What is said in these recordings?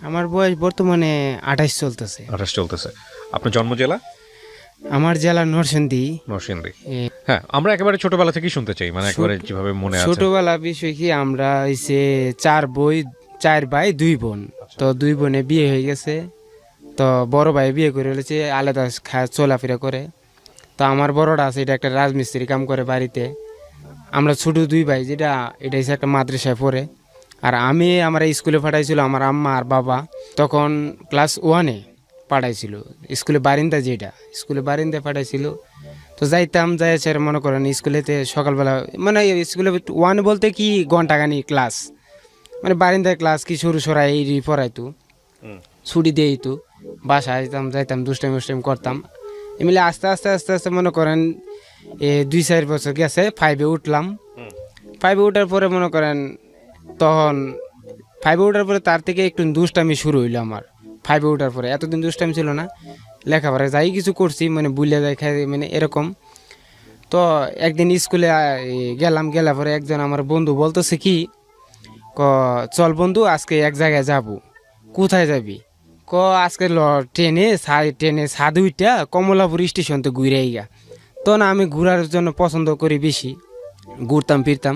আমার বয়স বর্তমানে 28 চলতেছে। 28 চলতেছে। আপনার জন্ম জেলা? আমার জেলা নরসিংদী। নরসিংদী। হ্যাঁ, আমরা একেবারে ছোটবেলা থেকেই শুনতে চাই, মানে একেবারে যেভাবে মনে আছে। ছোটবেলা বিষয় কি, আমরা হইছে 4 ভাই 2 বোন। তো 2 বোনে বিয়ে হয়ে গেছে। তো বড় ভাই বিয়ে করে ফেলেছে, আলাদা চলাফেরা করে। তো আমার বড়টা আছে, এটা একটা রাজমিস্ত্রি কাম করে বাড়িতে। আমরা ছোট 2 ভাই, যেটা এটা হচ্ছে একটা মাদ্রাসায় পড়ে। আর আমি আমার স্কুলে পাঠাইছিল আমার আম্মা আর বাবা, তখন ক্লাস 1-এ পাঠাইছিল। স্কুলে বারিন্দা, যেটা স্কুলে বারিন্দায় পাঠাইছিল। তো যাইতাম, যাই স্যার মনে করেন স্কুলেতে সকালবেলা, মানে স্কুলে 1 বলতে কি ঘন্টাখানি ক্লাস, মানে বারিন্দায় ক্লাস কি শুরু সরাই এই পড়াইতো, ছুটি দিয়ে তো বাসায় যাইতাম দুষ্টাইম মুষ্টাইম করতাম। এমনি আস্তে আস্তে আস্তে আস্তে মনে করেন 2-4 বছর গেছে, 5-এ উঠলাম। 5-এ উঠার পরে মনে করেন তখন 5-এ উঠার পরে তার থেকে একটু দুষ্টামি শুরু হইলো আমার। 5-এ উঠার পরে এতদিন দুষ্টামি ছিল না, লেখাপড়া যাই কিছু করছি মানে বুঝলে যাই খাই মানে এরকম। তো একদিন স্কুলে গেলাম পরে একজন আমার বন্ধু বলতেছে কি, চল বন্ধু আজকে এক জায়গায় যাব। কোথায় যাবি? আজকে ট্রেনে সাদু উইটা কমলাপুর স্টেশন তো ঘুরে গা। তো না, আমি ঘোরার জন্য পছন্দ করি বেশি, ঘুরতাম ফিরতাম।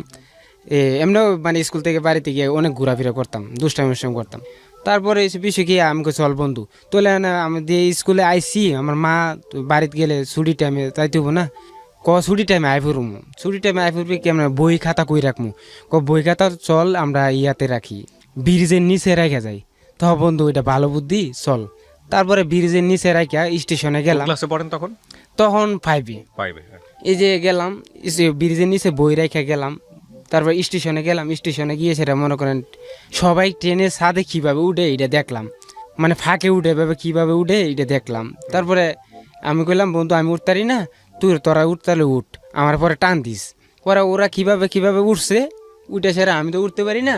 এমনিও মানে স্কুল থেকে বাড়িতে গিয়ে অনেক ঘোরাফেরা করতাম, দুষ্টামি করতাম। তারপরে এসে বিষয় কি, আমাকে চল বন্ধু তোলে না, আমি দিয়ে স্কুলে আইসি, আমার মা বাড়িতে গেলে ছুটি টাইমে যাইতে হবো না। ছুটি টাইমে আই ফুরুম, ছুটি টাইমে আই ফুরবি কেমন, বই খাতা কই রাখমু? বই খাতা চল আমরা ইয়াতে রাখি, ব্রিজের নিচে রেখে যাই। তো বন্ধু এটা ভালো বুদ্ধি, চল। তারপরে ব্রিজের নিচে রাখা স্টেশনে গেলাম। ক্লাসে পড়েন তখন? তখন 5-এ। এই যে গেলাম, ব্রিজের নিচে বই রেখে গেলাম। তারপর স্টেশনে গেলাম, স্টেশনে গিয়ে সেটা মনে করেন সবাই ট্রেনের ছাদে কীভাবে উঠে এটা দেখলাম, মানে ফাঁকে উঠে ভাবে কীভাবে উঠে এটা দেখলাম। তারপরে আমি কইলাম বন্ধু আমি উঠতারি না, তোরা উঠতালে উঠ, আমার পরে টান দিস। পরে ওরা কীভাবে উঠছে, উঠে সেরা আমি তো উঠতে পারি না।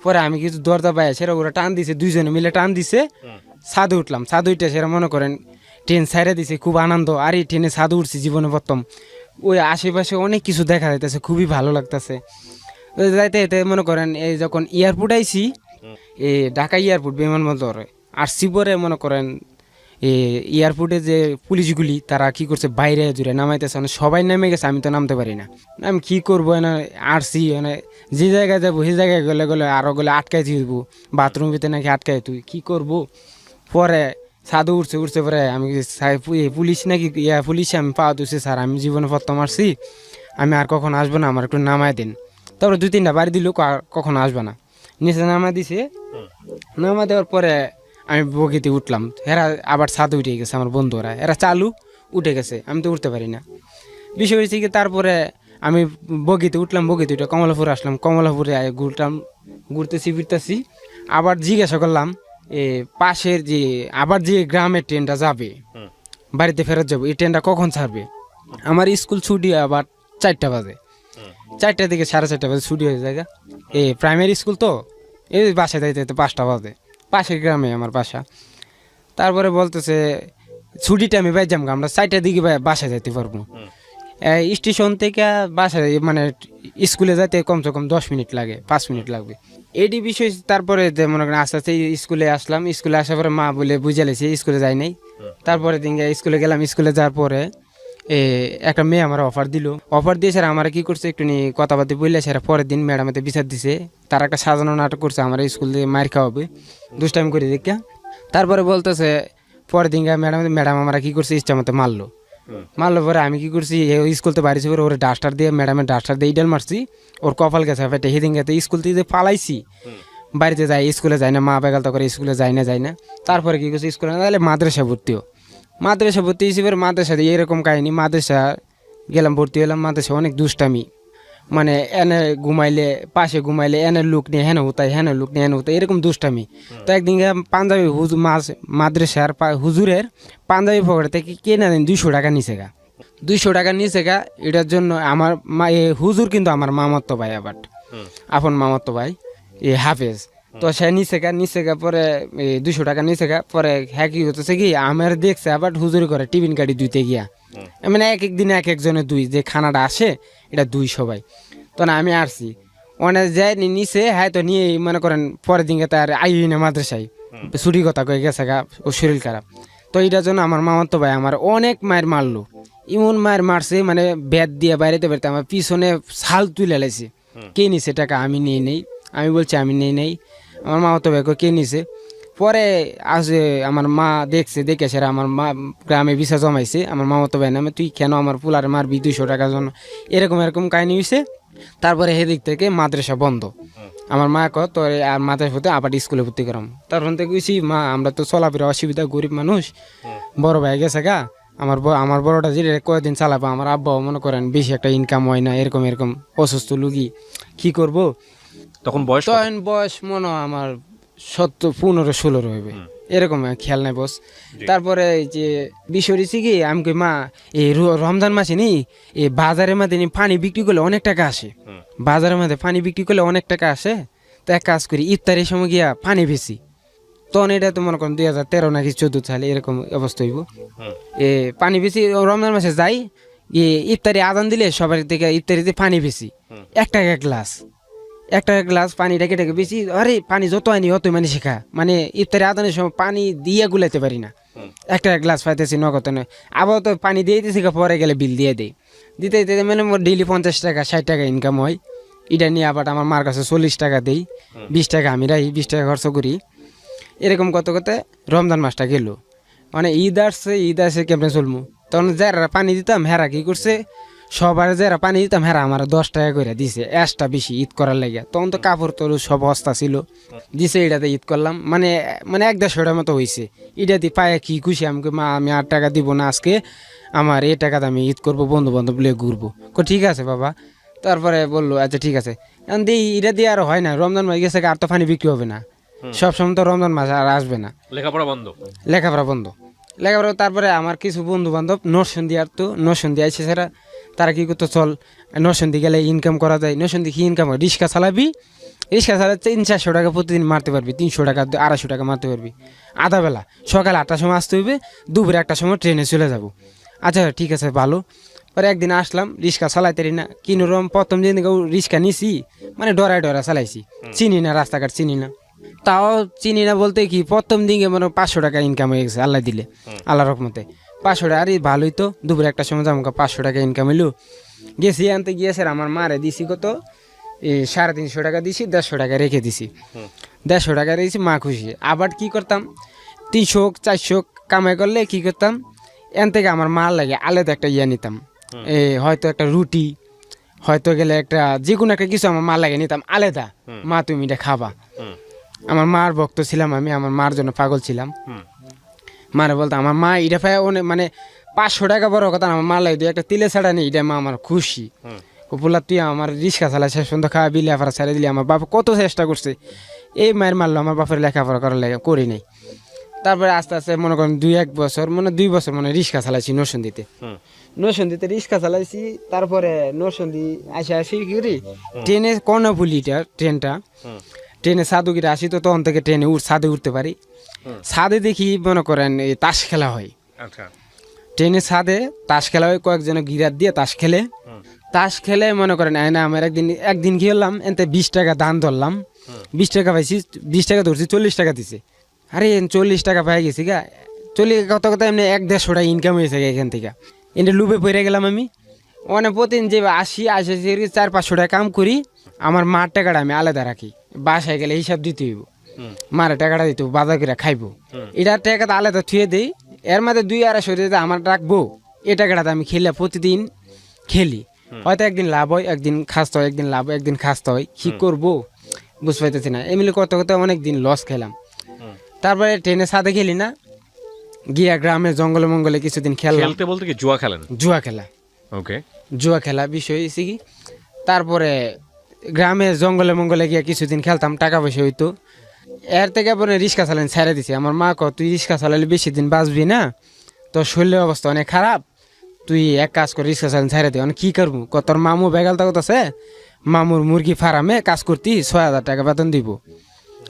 পরে আমি কিছু দরজা পাই সেরা ওরা টান দিছে, 2 জনে মিলে টান দিছে, ছাদে উঠলাম। ছাদে উঠে সেরা মনে করেন ট্রেন ছাইড়া দিছে, খুব আনন্দ। আর এই ট্রেনে ছাদে উঠছি জীবনে প্রথম। ওই আশেপাশে অনেক কিছু দেখা যাইতেছে, খুবই ভালো লাগতেছে। যাইতে যেতে মনে করেন এই যখন এয়ারপোর্ট আইসি, ঢাকা এয়ারপোর্ট বিমানবন্দর আসছি, পরে মনে করেন এয়ারপোর্টে যে পুলিশগুলি তারা কি করছে, বাইরে জুড়ে নামাইতেছে, মানে সবাই নেমে গেছে, আমি তো নামতে পারি না। আমি কি করবো, না আসছি মানে যে জায়গায় যাবো সেই জায়গায় গেলে আরো আটকাই দিব, বাথরুম ভিতরে নাকি আটকাই, তুই কি করবো? পরে সাধু উঠছে পরে আমি পুলিশ নাকি পুলিশে আমি পাওয়া দিচ্ছি, স্যার আমি জীবনে প্রথম আসছি, আমি আর কখন আসবো না, আমার একটু নামাই দিন। তারপরে 2-3টা বাড়ি দিল, কখনো আসবে না। নিচে নামা দিছে, নামা দেওয়ার পরে আমি বগিতে উঠলাম। এরা আবার ছাদে উঠে গেছে, আমার বন্ধুরা এরা চালু উঠে গেছে, আমি তো উঠতে পারি না। বিষয় হয়েছে কি, তারপরে আমি বগিতে উঠলাম, বগিতে উঠে কমলাপুর আসলাম। কমলাপুরে ঘুরতেছি ফিরতেছি, আবার জিজ্ঞাসা করলাম পাশের যে আবার যে গ্রামের ট্রেনটা যাবে বাড়িতে ফেরত যাবো, এই ট্রেনটা কখন ছাড়বে? আমার স্কুল ছুটি আবার 4টা বাজে, 4টার দিকে 4:30 বাজে ছুটি হয়ে যায়। প্রাইমারি স্কুল তো, এই বাসায় যাইতে 5টা বাজে, পাশের গ্রামে আমার বাসা। তারপরে বলতেছে ছুটিটা আমি যাম, আমরা 4টার দিকে বাসায় যাইতে পারবো। স্টেশন থেকে বাসায় মানে স্কুলে যাইতে কমসে কম 10 মিনিট লাগে, 5 মিনিট লাগবে। এটি বিষয়। তারপরে মনে করেন আস্তে আস্তে স্কুলে আসলাম, স্কুলে আসার পরে মা বলে বুঝালেছি, স্কুলে যাই নাই। তারপরে দিন স্কুলে গেলাম, স্কুলে যাওয়ার পরে একটা মেয়ে আমার অফার দিয়ে স্যার আমার কি করছে একটু নিয়ে কথাবার্তা বললে, স্যার পরের দিন ম্যাডামেতে বিচার দিছে, তার একটা সাজানো নাটক করছে, আমার স্কুল দিয়ে মার খাওয়াবে দুষ্টাইম করে দেখা। তারপরে বলতেছে পরের দিন ম্যাডাম আমরা কি করছে ইচ্ছা মতো মারলো পরে আমি কি করছি, স্কুল তো বাড়িছি পরে ওরা ডাস্টার দিয়ে, ম্যাডামের ডাস্টার দিয়ে ইডাল মারছি, ওর কপাল গেছে ফেটে। সেদিন গেছে স্কুল থেকে পালাইছি, বাড়িতে যাই, স্কুলে যাই না, মা বেগালতা করে স্কুলে যাই না। তারপরে কি করছি, স্কুলে তাহলে মাদ্রাসা ভর্তি হিসেবে মাদ্রাসা দিয়ে এরকম কাহিনি। মাদ্রাসা গেলাম, ভর্তি হলাম। মাদ্রাসা অনেক দুষ্টামি, মানে এনে ঘুমাইলে পাশে ঘুমাইলে এনের লুক নিয়ে হেন হতায়, লুক নিয়ে হেন হতায়, এরকম দুষ্টামি। তো একদিন পাঞ্জাবি মাদ্রাসার হুজুরের পাঞ্জাবি পকেট থেকে কেনা দিন 200 টাকা নিচে 200 টাকা নিচে এটার জন্য আমার হুজুর কিন্তু আমার মামাতো ভাই, আবার আপন মামাতো ভাই হাফেজ। তো সে নিচে পরে 200 টাকা নিচে পরে হ্যাঁ কি হতেছে কি, আমার দেখছে আবার হুজুরি করে টিফিন কাটি দুইতে গিয়া, মানে এক দিনে এক একজনের 2 যে খানাটা আসে এটা 2 সবাই। তো না আমি আসছি অনেক যাই নিচে, হ্যাঁ তো নিয়ে মনে করেন পরের দিনকে তার আই না মাদ্রাসায় ছুটি কথা কয়ে গেছে গা, ও শরীর খারাপ। তো এটার জন্য আমার মামাতো ভাই আমার অনেক মায়ের মারলো, এমন মায়ের মারছে মানে ব্যাট দিয়ে বাইরেতে বেরোতে আমার পিছনে ছাল তুলে লাইছে। কে নিছে টাকা? আমি নিয়ে নেই। আমি বলছি আমি নিয়ে নেই। আমার মামাতো ভাইকে কে নিছে? পরে আসে আমার মা দেখছে, দেখে সেরা আমার মা গ্রামে ভিসা জমাইছে আমার মামাতো ভাই নামে, তুই কেন আমার পুলারে মারবি 200 টাকার জন্য, এরকম এরকম কাহিনী হয়েছে। তারপরে সেদিক থেকে মাদ্রাসা বন্ধ। আমার মা কয় তোর আর মাদ্রাসা হতে আবার স্কুলে ভর্তি করাম। তখন থেকে কইছি মা আমরা তো চলাফেরা অসুবিধা, গরিব মানুষ, বড় ভাই গেছে গা, আমার বড়টা যে কয়েকদিন চালাবো, আমার আব্বাও মনে করেন বেশি একটা ইনকাম হয় না, এরকম এরকম অসুস্থ লুগি, কি করব? তখন বয়স কত? তখন বয়স মনে হয় আমার 15-16 হইবে, এরকম খেয়াল নাই বস। তারপরে এই যে বিষয় হচ্ছে কি, আমি কই মা এই রমজান মাসে নি এই বাজারের মধ্যে নি পানি বিক্রি করলে অনেক টাকা আসে, বাজারের মধ্যে পানি বিক্রি করলে অনেক টাকা আসে। তো এক কাজ করি, ইফতারের সময় গিয়া পানি বেশি। তখন এটা তো মনে করেন 2013 নাকি 14 সালে এরকম অবস্থা হইব। পানি বেশি রমজান মাসে যাই, ইফতারি আদান দিলে সবার থেকে ইফতারিতে পানি বেশি, 1 টাকা গ্লাস, 1 টাকা গ্লাস পানিটা কেটে বেশি। আরে পানি যত আনি অতই মানে শেখা, মানে ইফতারি আদানের সময় পানি দিয়ে গুলাইতে পারি না, 1 টাকা গ্লাস পাইতেছি নগদ নয়। আবার তো পানি দিয়ে দিতেছি, পরে গেলে বিল দিয়ে দেয়, দিতে দিতে মানে মোর ডেইলি 50 টাকা 60 টাকা ইনকাম হয়। এটা নিয়ে আবার আমার মার কাছে 40 টাকা দেই, 20 টাকা আমি রাখি, 20 টাকা খরচ করি। এরকম কত কত রমজান মাসটা গেল, মানে ঈদ আসছে কেমনে চলবো। তখন যারা পানি দিতাম হেরা কি করছে, সবার যারা পানি দিতাম হেরা আমার 10 টাকা করে দিছে এক্সট্রা বেশি ঈদ করার লাগে। তখন তো কাপড় তোর সব অবস্থা ছিল, দিছে, এটাতে ঈদ করলাম, মানে 1-150 মতো হয়েছে। এটাতে পায়ে কি খুশি, আমাকে মা আমি 8 টাকা দিব না আজকে, আমার এই টাকাতে আমি ঈদ করবো, বন্ধু বান্ধব লিয়ে ঘুরবো। ঠিক আছে বাবা। তারপরে বললো আচ্ছা ঠিক আছে। এখন দিই, এটা দিয়ে আর হয় না, রমজান মাস গেছে আর তো পানি বিক্রি হবে না, সবসময় তো রমজান মাস আর আসবে না, লেখাপড়া বন্ধ। লেখাপড়া। তারপরে আমার কিছু বন্ধু বান্ধব নরসিংদী, আর তো নরসিংদী আইসে সেরা, তারা কি করতো, চল নরসিংদী গেলে ইনকাম করা যায়। নরসিংদী কি ইনকাম হয়, রিক্সা চালাবি, রিক্সা চালাতে 300-400 টাকা প্রতিদিন মারতে পারবি, 300 টাকা 250 টাকা মারতে পারবি। আধা বেলা সকাল 8টার সময় আসতে হইবে, দুপুরে 1টার সময় ট্রেনে চলে যাব। আচ্ছা ঠিক আছে ভালো। পরে একদিন আসলাম, রিক্সা চালাইতে না, কিনোরম প্রথম দিন রিক্সা নিছি, মানে ডরায় চালাইছি, চিনি না, রাস্তাঘাট চিনি না। তাও চিনি না বলতে কি, প্রথম দিকে মানে 500 টাকা ইনকাম হয়ে গেছে আল্লাহ দিলে, আল্লাহ রহমতে 500 টাকা। আরে ভালোই তো, দুপুরে 1টার সময় যাবো, 500 টাকা ইনকাম হইলো। গেছি আনতে গিয়েছে, আমার মারে দিছি কত, 350 টাকা দিছি, 150 টাকা রেখে দিছি, 150 টাকা রেখেছি, মা খুশি। আবার কি করতাম, 300-400 কামাই করলে কি করতাম, এন থেকে আমার মার লাগে আলাদা একটা নিতাম, হয়তো একটা রুটি, হয়তো গেলে একটা যে কোনো একটা কিছু আমার মা লাগে নিতাম আলাদা, মা তুমি এটা খাবা। আমার মার ভক্ত ছিলাম আমি, আমার মার জন্য পাগল ছিলাম। মারে বলতাম, আমার মা এটা পায় অনেক, মানে 500 টাকা বড় কথা, আমার মা লাগে একটা তিলে ছাড়া নেই, এটা মা আমার খুশি। বললাম তুই আমার রিক্সা চালা শেষ পর্যন্ত খাওয়াবি, লেখাপড়া ছেড়ে দিলি। আমার বাবা কত চেষ্টা করছে, এই মায়ের মারলো, আমার বাপের লেখাপড়া করার লাগে করি নাই। তারপরে আস্তে আস্তে মনে করেন 2-1 বছর, মানে 2 বছর মানে রিক্সা চালাইছি নরসিংদীতে রিক্সা চালাইছি। তারপরে নরসিংদী আসি কি করি, ট্রেনে কর্ণফুলিটা ট্রেনে সাধুগিরা আসি, তো তখন থেকে ট্রেনে ছাদে উঠতে পারি। ছাদে দেখি মনে করেন এই তাস খেলা হয়, ট্রেনে ছাদে তাস খেলা হয়, কয়েকজন গিরাত দিয়ে তাস খেলে মনে করেন না, আমার একদিন কি হলাম, এতে 20 টাকা দান ধরলাম, 20 টাকা পাইছি, 20 টাকা ধরছি, 40 টাকা দিছে। আরে 40 টাকা পাই গেছি গা, 40 কথা এমনি 1-150 টাকা ইনকাম হয়েছে এখান থেকে। এনে লুবে পড়ে গেলাম আমি, মানে প্রতিদিন যে আসি 400-500 টাকা কাম করি। আমার মার টাকাটা আমি আলাদা রাখি, বাসায় গেলে হিসাব দিতে হইব, মারে টাকাটা দিতে বাজার করে খাইবো, এটার টাকাটা আলাদা থুয়ে দেই। এর মধ্যে 200-250 টাকা আমার রাখবো, এই টাকাটা আমি প্রতিদিন খেলি। হয়তো একদিন লাভ হয়, একদিন খাসতে হয়, একদিন লাভ হয়, একদিন খাসতে হয়, কি করবো বুঝতে পারতেছি না। এমনি করতে অনেকদিন লস খেলাম। তারপরে ট্রেনে সাথে খেলি না, গিয়া গ্রামে জঙ্গলে মঙ্গলে কিছুদিন খেললাম। খেলতে বলতে কি জুয়া খেলেন? জুয়া খেলা, ওকে, জুয়া খেলা বিষয় হয়েছে কি। তারপরে গ্রামে জঙ্গলে মঙ্গলে গিয়া কিছুদিন খেলতাম, টাকা পয়সা হইতো। এর থেকে পরে রিক্সা চালান ছেড়ে দিছি। আমার মা তুই রিক্সা চালালে বেশি দিন বাঁচবি না, তোর শরীরের অবস্থা অনেক খারাপ, তুই এক কাজ কর, রিক্সা চালান ছেড়ে দে। কি করবো, তোর মামু বেগাল তাগত আছে, মামুর মুরগি ফার্মে কাজ করতি, 6,000 টাকা বেতন দিব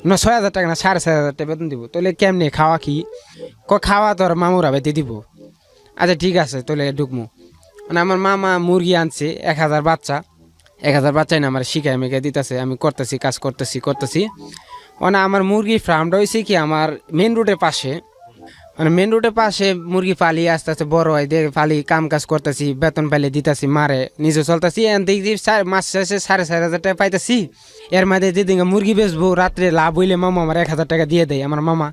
না, 6,000 টাকা না, 6,500 টাকা বেতন দিব। তাহলে কেমনে খাওয়া কি, খাওয়া তোর মামুরা বেঁধে দিব। আচ্ছা ঠিক আছে তাহলে ঢুকমু। মানে আমার মামা মুরগি আনছে 1,000 বাচ্চা, 1,000 বাচ্চাই না আমার শিখাই মেখে দিতেছে, আমি করতেছি, কাজ করতেছি। মানে আমার মুরগির ফার্মটা হয়েছে কি আমার মেন রোডের পাশে, মানে মেন রোডের পাশে মুরগি পালি আস্তে আস্তে বড় হয়, দিয়ে পালি কাম কাজ করতেছি, বেতন পাইলে দিতেছি, মারে নিজে চলতেছি। দেখি মাস শেষে 4,500 টাকা পাইতেছি। এর মধ্যে যেদিন মুরগি বেচবো রাত্রে লাভ হইলে মামা আমার 1,000 টাকা দিয়ে দেয়। আমার মামা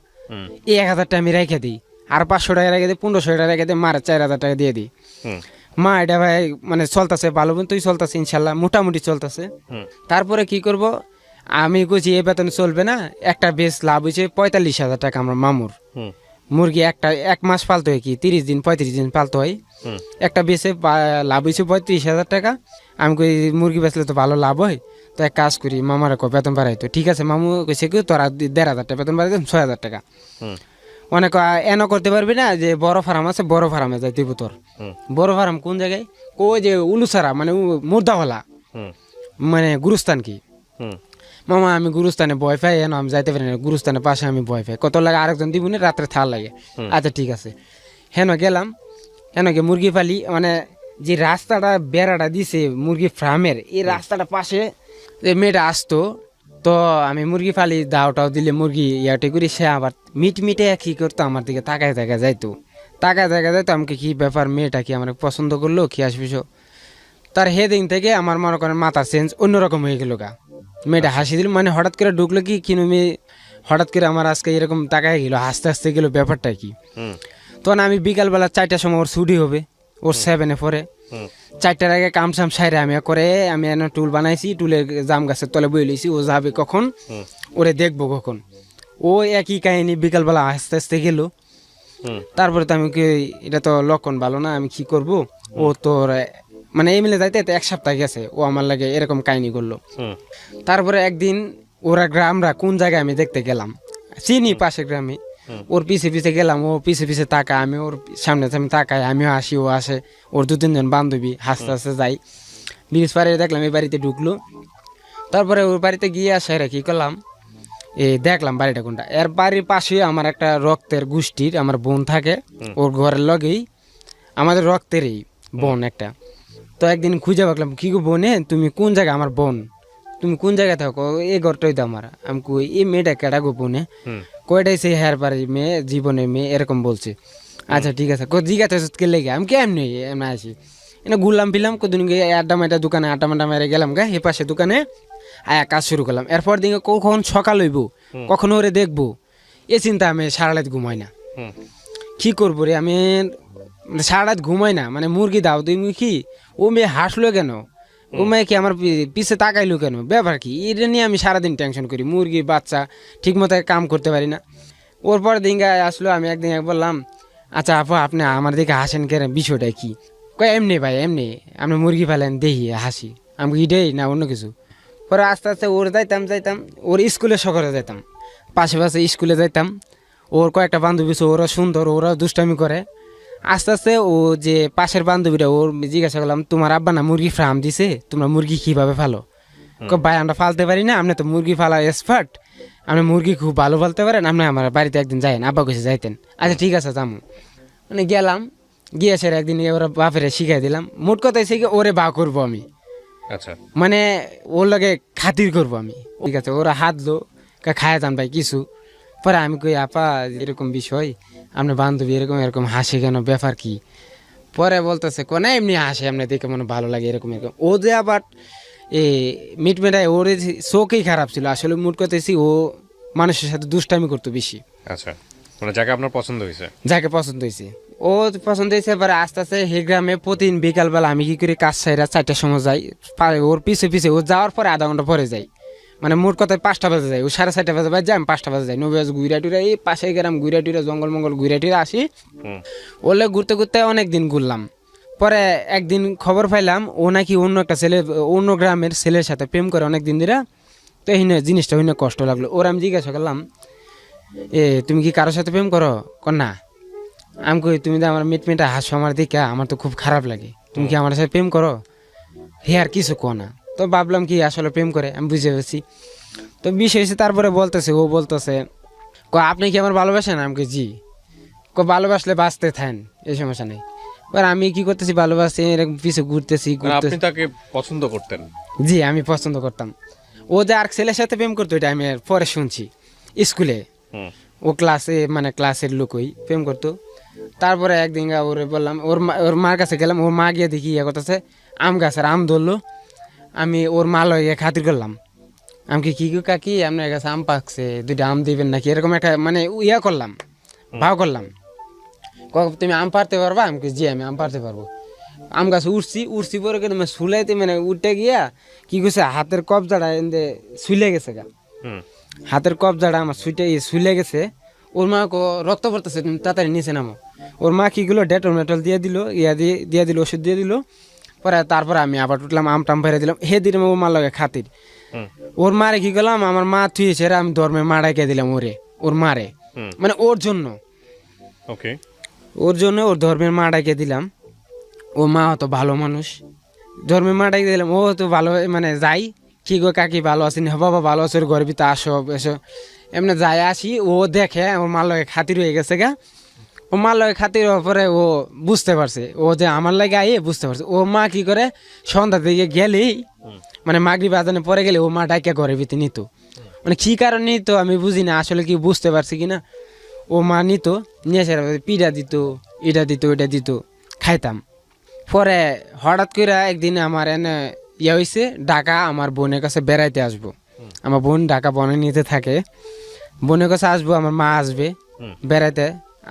এই 1,000 টাকা আমি রেখে দিই, আর 500 টাকা রেখে দিই, 1,500 টাকা রেখে দিই, মারে 4,000 টাকা দিয়ে দিই। মা এটা ভাই মানে চলতেছে ভালো মতোই চলতেছে, ইনশাল্লাহ মোটামুটি চলতেছে। তারপরে কি করব, আমি কইছি এ বেতন চলবে না, একটা বেশ লাভ হয়েছে 45,000 টাকা আমার মামুর। মুরগি একটা 1 মাস পালতে হয়, কি 30 দিন 35 দিন পালতে হয়। একটা বেচে লাভ হয়েছে 35,000 টাকা। আমি কই মুরগি বেচলে তো ভালো লাভ হয়, তো এক কাজ করি, মামার বেতন বাড়াই। তো ঠিক আছে, মামু কইছে কি তোরা 1,500 টাকা বেতন বাড়াই দেন, 6,000 টাকা। অনেক এনও করতে পারবি না, যে বড় ফার্ম আছে বড় ফার্মে যাই দিব তোর। বড় ফার্ম কোন জায়গায়, কই যে উলুসারা মানে মুর্দাওয়ালা, মানে গুরুস্থান কি। মামা আমি গুরুস্থানে ভয় পাই, এন আমি যাইতে পারি না, গুরুস্থানের পাশে আমি ভয় পাই, কত লাগে আরেকজন দিব না, রাত্রে থাল লাগে। আচ্ছা ঠিক আছে, হেন গেলাম, হেন গিয়ে মুরগি পালি। মানে যে রাস্তাটা বেড়াটা দিছে মুরগি ফার্মের, এই রাস্তাটা পাশে যে মেয়েটা আসতো, তো আমি মুরগি ফালি দাওটাও দিলে মুরগি ইয়াটে করি, সে আবার মিটে কি করতো, আমার দিকে তাকায় যাইতো, যাইতো। আমাকে কি ব্যাপার, মেয়েটা কি আমার পছন্দ করলো কি আসবি। তার হেদিন থেকে আমার মনে করেন মাথা চেঞ্জ অন্যরকম হয়ে গেল গা। মেয়েটা হাসি দিল, মানে হঠাৎ করে ঢুকলো কি কিনো মেয়ে, হঠাৎ করে আমার আজকে এরকম তাকায় গেলো, হাসতে গেলো, ব্যাপারটা কি। তখন আমি বিকালবেলা 4টার সময় ওর ছুটি হবে, ওর 7-এ পরে 4টার আগে কামসাম সাইরে আমি করে আমি এনে টুল বানাইছি, টুলের জাম গাছের তলে বই লইছি, ও যাবে কখন, ওরে দেখবো কখন। ও একই কাহিনী বিকালবেলা আস্তে গেল। তারপরে তো আমি কি, এটা তো লক্ষণ ভালো না, আমি কি করব। ও তোর মানে এই মিলে যাইতে 1 সপ্তাহ গেছে, ও আমার লাগে এরকম কাহিনী করলো। তারপরে একদিন ওরা গ্রামরা কোন জায়গায় আমি দেখতে গেলাম, চিনি পাশের গ্রামে, ওর পিছে গেলাম, ও পিছে তাকায়, আমি ওর সামনে তাকাই, আমিও আসি, ও আসে, ওর 2-3 জন বান্ধবী হাসতে যাই। ব্রিজ পাড়ে দেখলাম এই বাড়িতে ঢুকলো। তারপরে ওর বাড়িতে গিয়ে আসে কি করলাম, দেখলাম বাড়িটা কোনটা। এর বাড়ির পাশে আমার একটা রক্তের গোষ্ঠীর আমার বোন থাকে, ওর ঘরের লগেই আমাদের রক্তেরই বোন একটা। তো একদিন খুঁজে পাকলাম, কি গো বোনে তুমি কোন জায়গায়, আমার বোন তুমি কোন জায়গায় থাকো, এই ঘরটাই তো আমার। আমি কই এই মেয়েটা কেডা গো বোনে, কয়টাই সেই হেয়ার বাড়ির মেয়ে, জীবনের মেয়ে, এরকম বলছে। আচ্ছা ঠিক আছে, জিজ্ঞাসা কে লেগে, আমি কেমনি এমনি আসি, এনে ঘুরলাম ফিরলাম, কদিন গিয়ে আড্ডা দোকানে আড্ডা মেরে গেলাম গা, এ পাশে দোকানে আয়া কাজ শুরু করলাম। এরপর দিকে কখন সকাল হইব, কখন ওরে দেখবো, এ চিন্তা আমি সারা রাত ঘুমাই না। কি করবো রে, আমি সারা রাত ঘুমাই না, মানে মুরগি দাও তুমি কি, ও মেয়ে হাসলো কেন, ও মেয়ে কি আমার পিছে তাকাইলো কেন, ব্যাপার কি, এটা নিয়ে আমি সারাদিন টেনশন করি। মুরগি বাচ্চা ঠিক মতো কাম করতে পারি না। ওর পর দিন আসলো, আমি একদিন বললাম, আচ্ছা আপু আপনি আমার দিকে হাসেন কেন, বিষয়টা কি। কয় এমনি ভাই এমনি, আপনি মুরগি ফেলেন দেখি হাসি। আমি এটাই না অন্য কিছু। পরে আস্তে আস্তে ওর যাইতাম ওর স্কুলে সকলে যাইতাম, পাশে স্কুলে যাইতাম। ওর কয়েকটা বান্ধবী ওরা সুন্দর, ওরা দুষ্টামি করে। আস্তে আস্তে ও যে পাশের বান্ধবীরা, ওর জিজ্ঞাসা করলাম, তোমার আব্বা না মুরগি ফার্ম দিছে, তোমরা মুরগি কিভাবে ফালো। ভাই আমরা ফালতে পারি না, আপনি তো মুরগি ফালা এক্সপার্ট, আপনি মুরগি খুব ভালো ফালতে পারেন, আপনি আমার বাড়িতে একদিন যাইন। আব্বা কাছে যাইতেন। আচ্ছা ঠিক আছে যাবো। মানে গেলাম, গিয়ে সেরে একদিন ওরা বাপেরে শিখাই দিলাম। মোট কথা এসে ওরে বা করবো আমি, আচ্ছা মানে ওর লাগে খাতির করবো আমি। ঠিক আছে, ওরা হাতলো খায় যান ভাই কিছু। পরে আমি কই আপা এরকম বিষয়, আপনার বান্ধবী এরকম হাসে কেন, ব্যাপার কি। পরে বলতেছে কোন এমনি হাসে, এমনি দেখে মনে ভালো লাগে এরকম। ও যে আবার মিট মেটায়, ওর চোখেই খারাপ ছিল আসলে। মুট করতেছি ও মানুষের সাথে দুষ্টামি করতো বেশি। আচ্ছা, মানে যাকে আপনার পছন্দ হয়েছে, যাকে পছন্দ হয়েছে ও পছন্দ হয়েছে। এবারে আস্তে আস্তে হে গ্রামে প্রতিদিন বিকালবেলা আমি কি করি, কাজ সাইরা 4টার সময় যাই, ওর পিছে ও যাওয়ার পরে আধা ঘন্টা পরে যাই। মানে মোট কথায় 5টা বাজে যাই, ও 4:30 বাজে যাই, আমি 5টা বাজে যাই। নবীজ ঘুরা টুরা, এই পাশে গ্রাম ঘুরা টুরা, জঙ্গল মঙ্গল ঘুরা টুরা আসি। ওলে ঘুরতে অনেক দিন ঘুরলাম। পরে একদিন খবর পাইলাম ও নাকি অন্য একটা ছেলে, অন্য গ্রামের ছেলের সাথে প্রেম করে অনেক দিন ধরে। তো এই জিনিসটা হইনে কষ্ট লাগলো। ওর আমি জিজ্ঞাসা করলাম, তুমি কি কারোর সাথে প্রেম করো? না। আমি কই তুমি তো আমার মেটমেটা হাসো আমার দিকে, আমার তো খুব খারাপ লাগে, তুমি কি আমার সাথে প্রেম করো? হে আর কিছু কো না। তো ভাবলাম কি আসলে প্রেম করে, আমি বুঝে পেয়েছি। তো বিষয় তারপরে ও বলতেছে আপনি কি আমার ভালোবাসেন? আমাকে জি। ভালোবাসলে বাঁচতে থাকেন, এই সমস্যা নেই। এবার আমি কি করতেছি, ভালোবাসি এরকম পিছু ঘুরতেছি। আপনি তাকে পছন্দ করতেন? জি আমি পছন্দ করতাম। ও যে আর ছেলের সাথে প্রেম করতো এটা আমি পরে শুনছি স্কুলে। ও ক্লাসে মানে ক্লাসের লোকই প্রেম করতো। তারপরে একদিন ওরে বললাম ওর মার কাছে গেলাম, ওর মা গিয়ে দেখি ইয়ে করতেছে আম গাছের আম ধরলো। আমি ওর মা লয়ে খাতির করলাম, আমি কি গো কাকি আপনার কাছে আম পাকছে, 2টা আম দিবেন নাকি, এরকম একটা মানে ইয়া করলাম, ভাও করলাম। তুমি আম পারতে পারবা? আমি জি আমি আম পারতে পারবো। আম গাছ উঠছি পরে কিন্তু শুলাইতে মানে উঠে গিয়া কি করছে হাতের কবজাটা এনে শুলে গেছে গা, হাতের কবজাটা আমার শুলে গেছে। ওর মা রক্ত পড়তেছে, তুমি তাড়াতাড়ি নিচে নামো। ওর মা কি গুলো ডেটল মেটল দিয়ে দিল, দিয়ে দিল, ওষুধ দিয়ে দিল। পরে তারপরে আমি আবার উঠলাম, আম টাম ভেড়ে দিলাম, হে দিলাম ওর মা লাগে খাতির। ওর মারে কি করলাম, আমার মা থুয়েছে আমি ধর্মের মা ডাকে দিলাম ওর মারে, মানে ওর জন্য, ওর জন্য ওর ধর্মের মা ডাকে দিলাম। ও মা তো ভালো মানুষ, ধর্মের মা ডাকে দিলাম, ও তো ভালো মানে যাই কি গো কাকি ভালো আছেন, বাবা ভালো আছে, ওর ঘরের ভিতরে আসো এসো, এমনি যাই আসি। ও দেখে ওর মার লগে খাতির হয়ে গেছে গা। ও মার লগে খাতির হওয়ার পরে ও বুঝতে পারছে ও যে আমার লাগে আইয়ে বুঝতে পারছে। ও মা কি করে সন্ধ্যা দিকে গেলেই মানে মাগরিব আজানে পরে গেলে ও মা ডাইকা ঘরের ভিতরে নিত, মানে কি কারণ নিত আমি বুঝি না আসলে, কি বুঝতে পারছি কিনা। ও মা নিত, নিয়ে এসে পিঠা দিত, এটা দিত ওইটা দিত, খাইতাম। পরে হঠাৎ করে একদিন আমার এনে ইয়ে হয়েছে, ঢাকা আমার বোনের কাছে বেড়াইতে আসবো। আমার বোন ঢাকা বনে নিতে থাকে, বোনের কাছে আসবো, আমার মা আসবে বেড়াইতে।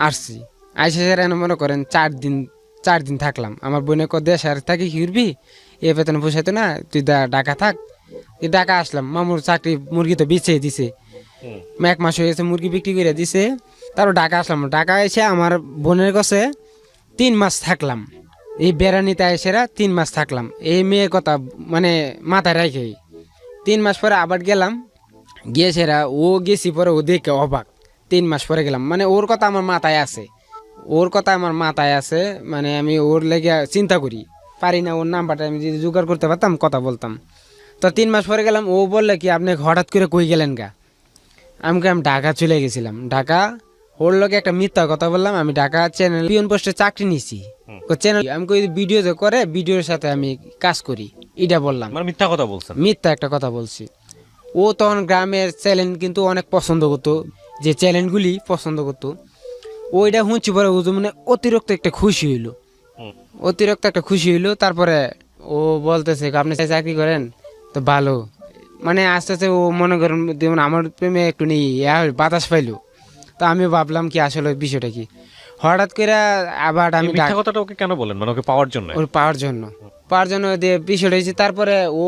আসছি আইসে এনে মনে করেন 4 দিন থাকলাম। আমার বোনে দেশ আর থাকি ঘুরবি, এ বেতনে পোষাইতো না, তুই ঢাকা থাক। ঢাকা আসলাম, মামুর চাকরি মুরগি তো বেচে দিছে, 1 মাস হয়ে গেছে মুরগি বিক্রি করে দিছে। তারপর ঢাকা আসলাম, ঢাকা এসে আমার বোনের কাছে 3 মাস থাকলাম। এই বেড়ানিতে এসেরা 3 মাস থাকলাম, এই মেয়ের কথা মানে মাথায় রেখে। 3 মাস পরে আবার গেলাম, গিয়েছেরা ও গেছি পরে ও দেখে অবাক। 3 মাস পরে গেলাম, মানে ওর কথা আমার মাথায় আছে, ওর কথা আমার মাথায় আছে, মানে আমি ওর লেগে চিন্তা করি পারি না। ওর নাম্বারটা আমি যদি জোগাড় করতে পারতাম কথা বলতাম। তো 3 মাস পরে গেলাম, ও বললে কি আপনি হঠাৎ করে কই গেলেন গা? আমি ঢাকা চলে গেছিলাম। ঢাকা ওর লোকে একটা মিথ্যা কথা বললাম, আমি ঢাকা চ্যানেল পিয়ন পোস্টে চাকরি নিছি, চ্যানেল আমি কই ভিডিও যে করে ভিডিওর সাথে আমি কাজ করি, এটা বললাম। মানে মিথ্যা কথা বলছেন? মিথ্যা একটা কথা বলছি। ও তখন গ্রামের চ্যানেল কিন্তু অনেক পছন্দ করতো, যে চ্যানেলগুলি পছন্দ করতো, ওইটা শুনছি পরে ও মানে অতিরিক্ত একটা খুশি হইলো, অতিরিক্ত একটা খুশি হইলো। তারপরে ও বলতেছে আপনি চাকরি করেন তো ভালো, মানে আস্তে আস্তে ও মনে করেন যেমন আমার প্রেমে একটু নেই বাতাস পাইলো। তো আমি ভাবলাম কি আসলে বিষয়টা কি, হঠাৎ করে আবার আমি মিথ্যা কথাটা ওকে কেন বলেন, মানে ওকে পাওয়ার জন্য? ওর পাওয়ার জন্য দিয়ে বিষয়টা হয়েছে। তারপরে ও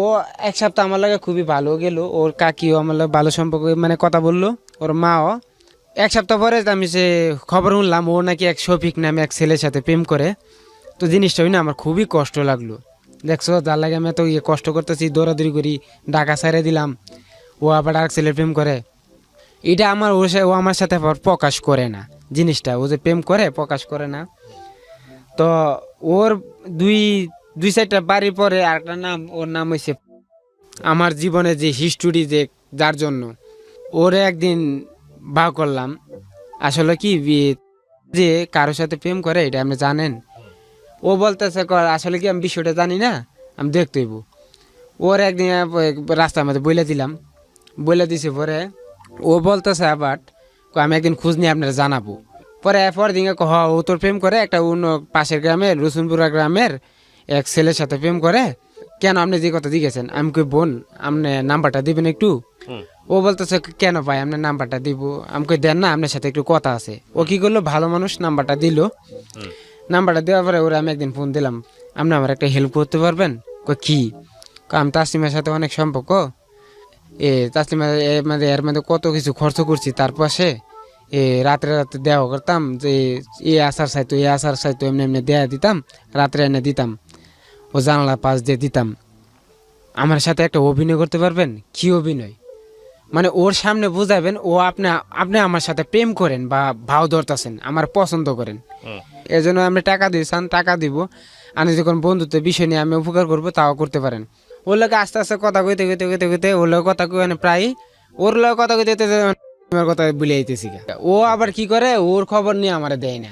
1 সপ্তাহ আমার লাগে খুবই ভালো গেল, ওর কাকিও আমার লাগে ভালো সম্পর্ক মানে কথা বললো, ওর মাও। 1 সপ্তাহ পরে আমি সে খবর শুনলাম ও নাকি এক শফিক নামে এক ছেলের সাথে প্রেম করে। তো জিনিসটা না আমার খুবই কষ্ট লাগলো। দেখছো যার লাগে আমি এত কষ্ট করতেছি, দৌড়াদৌড়ি করি, ঢাকা ছেড়ে দিলাম, ও আবার আর ছেলে প্রেম করে। এটা আমার ও আমার সাথে প্রকাশ করে না জিনিসটা, ও যে প্রেম করে প্রকাশ করে না। তো ওর দুই 4টা বাড়ির পরে আরেকটা নাম, ওর নাম হয়েছে আমার জীবনে যে হিস্টোরি যে যার জন্য ওরে একদিন ভাও করলাম। আসলে কি যে কারোর সাথে প্রেম করে এটা আপনি জানেন? ও বলতেছে আসলে কি আমি বিষয়টা জানি না, আমি দেখতে হইব। ওর একদিন রাস্তার মধ্যে বলে দিছে পরে ও বলতেছে আবার আমি একদিন খোঁজ নিয়ে আপনারা জানাবো। পরে দিন ও তোর প্রেম করে একটা অন্য পাশের গ্রামের রসুনপুরা গ্রামের এক ছেলের সাথে প্রেম করে, কেন আপনি যে কথা দিয়েছেন? আমি কই বোন আপনি নাম্বারটা দিবেন একটু। ও বলতেছে কেন ভাই আপনার নাম্বারটা দিব? আমি কই দেন না, আপনার সাথে একটু কথা আছে। ও কি করলো, ভালো মানুষ নাম্বারটা দিল। নাম্বারটা দেওয়ার পরে ওরা আমি একদিন ফোন দিলাম, আপনি আমার একটা হেল্প করতে পারবেন? কি? আমি তাসলিমার সাথে অনেক সম্পর্ক, তাসলিমা মানে এর মধ্যে কত কিছু খরচ করছি, তার পাশে রাত্রে দেওয়া করতাম, যে আচার চাইতো এমনি এমনি দেয়া দিতাম, রাত্রে এনে দিতাম, ও জানালার পাশ দিয়ে দিতাম। আমার সাথে একটা অভিনয় করতে পারবেন? কি অভিনয়? মানে ওর সামনে বুঝাবেন ও আপনি আমার সাথে প্রেম করেন বা ভাও ধরতেছেন, আমার পছন্দ করেন, এজন্য আপনি টাকা দিয়েছেন, টাকা দিব, আমি যখন বন্ধুত্ব বিষয় নিয়ে আমি উপকার করবো তাও করতে পারেন। ওর লোক আস্তে আস্তে কথা কইতে ওর লোক কথা কই প্রায় ওর লোক কথা কইতে কথা বলে আইতেছি। ও আবার কি করে, ওর খবর নিয়ে আমার দেয় না,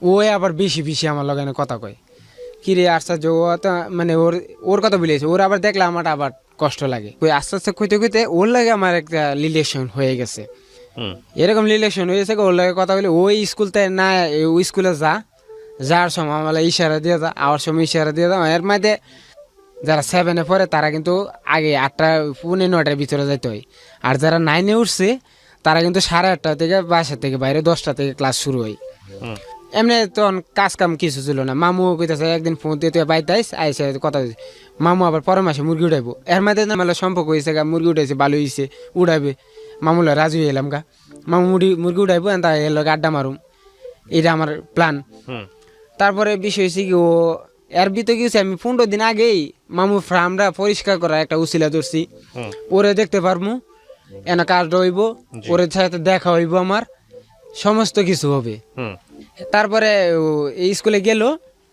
ও আবার বেশি আমার লগে কথা কয়। কিরে আশ্চর্য, ও তো মানে ওর কথা বলেছে, ওর আবার দেখলে আমার আবার কষ্ট লাগে। ওই আস্তে আস্তে কইতে কইতে ওর লাগে আমার একটা রিলেশন হয়ে গেছে। এরকম রিলেশন হয়েছে ওর লাগে কথা বলে ওই স্কুলতে না ওই স্কুলে যাওয়ার সময় আমার ইশারা দিয়ে যা, আওয়ার সময় ইশারা দিয়ে দাও। এর মধ্যে যারা 7-এ পড়ে তারা কিন্তু আগে 8টা 9:30-টার ভিতরে যাইতে হয়, আর যারা 9-এ উঠছে তারা কিন্তু 8:30 থেকে বাসা থেকে বাইরে 10টা থেকে ক্লাস শুরু হয়। এমনি তখন কাজ কাম কিছু ছিল না। মামু কইতেছে একদিন ফোন দিয়ে তুই বাইতে আইসে কথা দিয়েছে। মামু আবার পরের মাসে মুরগি উঠাইবো। এর মধ্যে আমার সম্পর্ক হয়েছে গা, মুরগি উঠাইছে, ভালো হয়েছে, উঠাইবে। মামুলা রাজু হয়ে এলাম গা, মামু মুরগি উঠাইবো, তা এর লগে আড্ডা মারুম, এটা আমার প্ল্যান। তারপরে বিষয় হয়েছে কি, ও এর ভিতরে গিয়েছে আমি 15 দিন আগেই মামু ফার্মরা পরিষ্কার করা একটা উসিলা ধরছি, ওরে দেখতে পারবো, এনে কাজটা হইব, ওর সাথে দেখা হইব, আমার সমস্ত কিছু হবে। তারপরে এই স্কুলে গেল,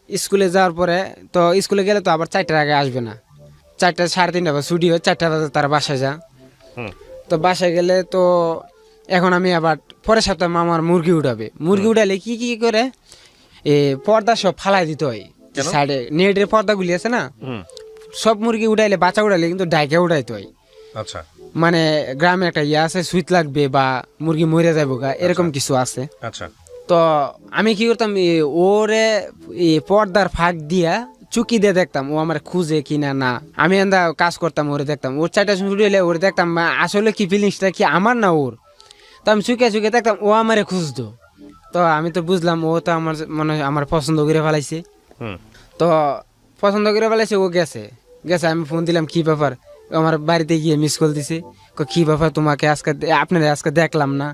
স্কুলে যাওয়ার পরে তো স্কুলে গেলে তো আবার 4টার আগে আসবে না, 4টা 3:30 বা ছুটি হয়, 4টা বাজে তার বাসায় যা। তো বাসায় গেলে তো এখন আমি আবার পরের সপ্তাহে মামার মুরগি উঠাবে, মুরগি উঠালে কি কি করে পর্দা সব ফালাই দিতে হয় সাইডে, নেটের পর্দাগুলি আছে না, সব মুরগি উঠাইলে বাচ্চা উঠাইলে কিন্তু ডাইকে উঠাইতে হয়। আচ্ছা, মানে গ্রামে একটা ইয়ে আছে, সুইচ লাগবে বা মুরগি মরে যাবো গা, এরকম কিছু আছে। আচ্ছা, তো আমি কি করতাম, ওরে পর্দার ফাঁক দিয়া চুকি দিয়ে দেখতাম ও আমার খুঁজে কিনা না। আমি এন্দা কাজ করতাম, ওরে দেখতাম, ওর 4টার সময় ছুটি হলে ওরে দেখতাম আসলে কি ফিলিংসটা কি আমার না ওর। তো আমি চুকে চুকে দেখতাম ও আমারে খুঁজতো। তো আমি তো বুঝলাম ও তো আমার মানে আমার পছন্দ করে ফেলাইছে। তো পছন্দ করে ফেলাইছে, ও গেছে। আমি ফোন দিলাম, কি ব্যাপার, আমার বাড়িতে গিয়ে মিস কল দিছে, কি ব্যাপার তোমাকে আজকে আপনারা আজকে দেখলাম না।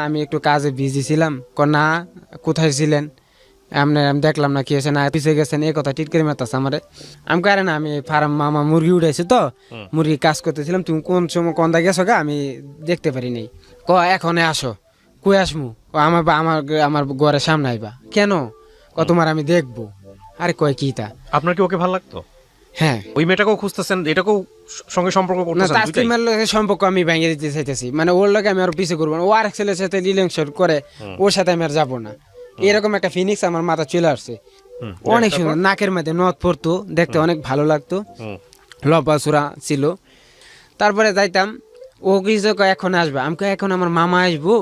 আমি একটু কাজে বিজি ছিলাম। না, কোথায় ছিলেন আমি দেখলাম না, কি হয়েছে না পিছিয়ে গেছেন, এই কথা টিট করে মারতেছে আমারে। আমি কারে না, আমি ফার্ম মামা মুরগি উঠাইছি তো মুরগি কাজ করতেছিলাম, তুমি কোন সময় কন্দা গেছো গা আমি দেখতে পারি নাই। এখনে আসো, কই আসমু, আমার আমার ঘরের সামনে আইবা। কেন? তোমার আমি দেখবো। আরে কয় কি তা, আপনার কি ওকে ভালো লাগতো? হ্যাঁ, ওই মেয়েটাকেও খুঁজতেছেন, এটাকেও সঙ্গে সম্পর্ক করতেছেন? না, তাসলিমার লগে সম্পর্ক আমি ভেঙে দিতে চাইতেছি, মানে ওর লগে আমি আর পিছে করবো না। ও আরেক ছেলের সাথে রিলেশন করে, ওর সাথে আমি আর যাবো না, এরকম একটা ফিনিক্স আমার মাথা চলে আসছে। অনেক সুন্দর, নাকের মধ্যে নথ পড়তো, দেখতে অনেক ভালো লাগতো, লম্বা চূড়া ছিল। তারপরে যাইতাম, ও কিছু এখন আসবা, আমি এখন আমার মামা আসবো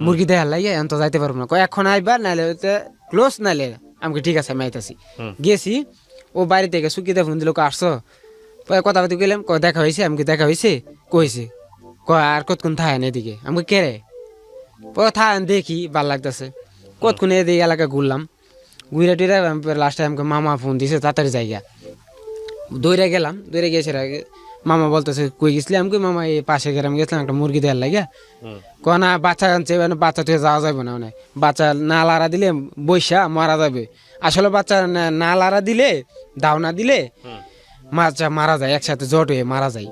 মুরগি দেখার লাগে, এখন তো যাইতে পারবো না, এখন আইবা, নাহলে ক্লোজ, নাহলে আমাকে ঠিক আছে আমি আইতাছি। গেছি, ও বাড়ি থেকে সুকিতে ফোন দিল, আসছো, কথা বলতে গেলাম, দেখা হয়েছে, আমাকে দেখা হয়েছে, কইছে, আর কতক্ষণ থাকেন এদিকে, আমাকে কেড়ে থাকেন, দেখি ভাল লাগতেছে, কতক্ষণ এদিকে এলাকা ঘুরলাম, ঘুরে টুরে লাস্টে আমাকে মামা ফোন দিছে, তাড়াতাড়ি জায়গা দৌড়ে গেলাম। দৌড়ে গেছে মামা বলতেছে, কই গেছিলি? আমি মামা এই পাশে গ্রামে গেছিলাম একটা মুরগি দেওয়ার লাগে। না, বাচ্চা আনছে, বাচ্চা তুই যাওয়া যাবে না, মানে বাচ্চা না লাড়া দিলে বৈশা মারা যাবে। আসলে বাচ্চা না লাড়া দিলে, দাও না দিলে বাচ্চা মারা যায়, একসাথে জট হয়ে মারা যায়।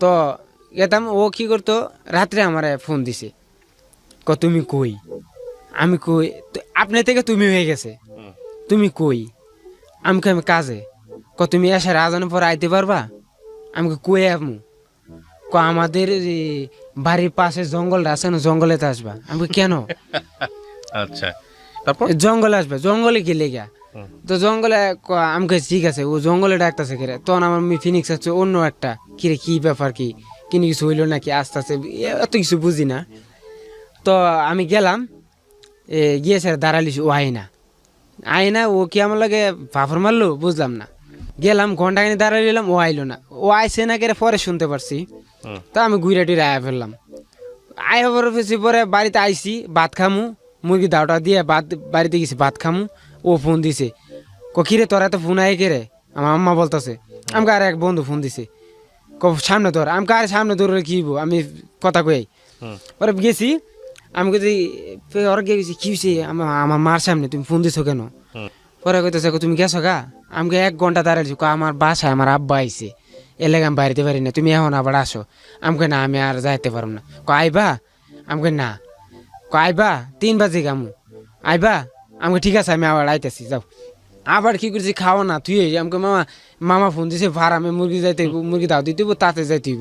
তো গেতাম, ও কি করতো, রাত্রে আমার ফোন দিছে, তুমি কই? আমি কই, আপনার থেকে তুমি হয়ে গেছে, তুমি কই? আমি কাজে। তুমি এসে আজানের পরে আইতে পারবা? আমি কই আমু? আমাদের বাড়ির পাশে জঙ্গলটা আছে না, জঙ্গলেতে আসবা। আমি কেন? আচ্ছা, তারপর জঙ্গলে আসবে। জঙ্গলে কি লেগা? তো জঙ্গলে আমি ঠিক আছে, ও জঙ্গলে ডাকতেছে কেরে। তখন আমার ফিনিক্স আছে অন্য একটা, কিরে কি ব্যাপার, কি কিনে কিছু হইলো নাকি, আস্তে আস্তে এত কিছু বুঝি না। তো আমি গেলাম, গিয়েছে দাঁড়ালিস, ও আইনা, ও কি আমার লাগে ফাফর মারলো বুঝলাম না। গেলাম ঘন্টাখানি দাঁড়াই নিলাম, ও আইলো না। ও আইসে না কেরে পরে শুনতে পারছি। তা আমি ঘুরে টুরে আয়া ফেললাম। আয়া পরে বাড়িতে আইসি, ভাত খামু, মুরগি দাওটা দিয়ে বাড়িতে গেছি, ভাত খামু। ও ফোন দিছে, কিরে তোরা তো ফোন আয় কেরে? আমার আম্মা বলতেছে। আমাকে আর এক বন্ধু ফোন দিছে, সামনে তোর। আমাকে আর সামনে তোর কি আমি কথা কই। পরে গেছি, আমি কইছি ওরা গেছি, কি হয়েছে? আমার মার সামনে তুমি ফোন দিছো কেন? পরে কইতেছে, তুমি গেছো গা? আমাকে 1 ঘন্টা দাঁড়াইছি, আমার বাসায় আমার আব্বা আইছে, এলাকা আমি বাড়িতে পারি না, তুমি এখন আবার আসো। আমাকে না, আমি আর যাইতে পারব না। আইবা? আমাকে না। আইবা? 3 বাজে গামু, আইবা? আমাকে ঠিক আছে, আমি আবার আইতেছি, যাও। আবার কি করছি, খাওয়া না তুই? আমাকে মামা ফোন দিছে, ফার্মে মুরগি যাইতে, মুরগি দাও দিতে তাতে যাইতে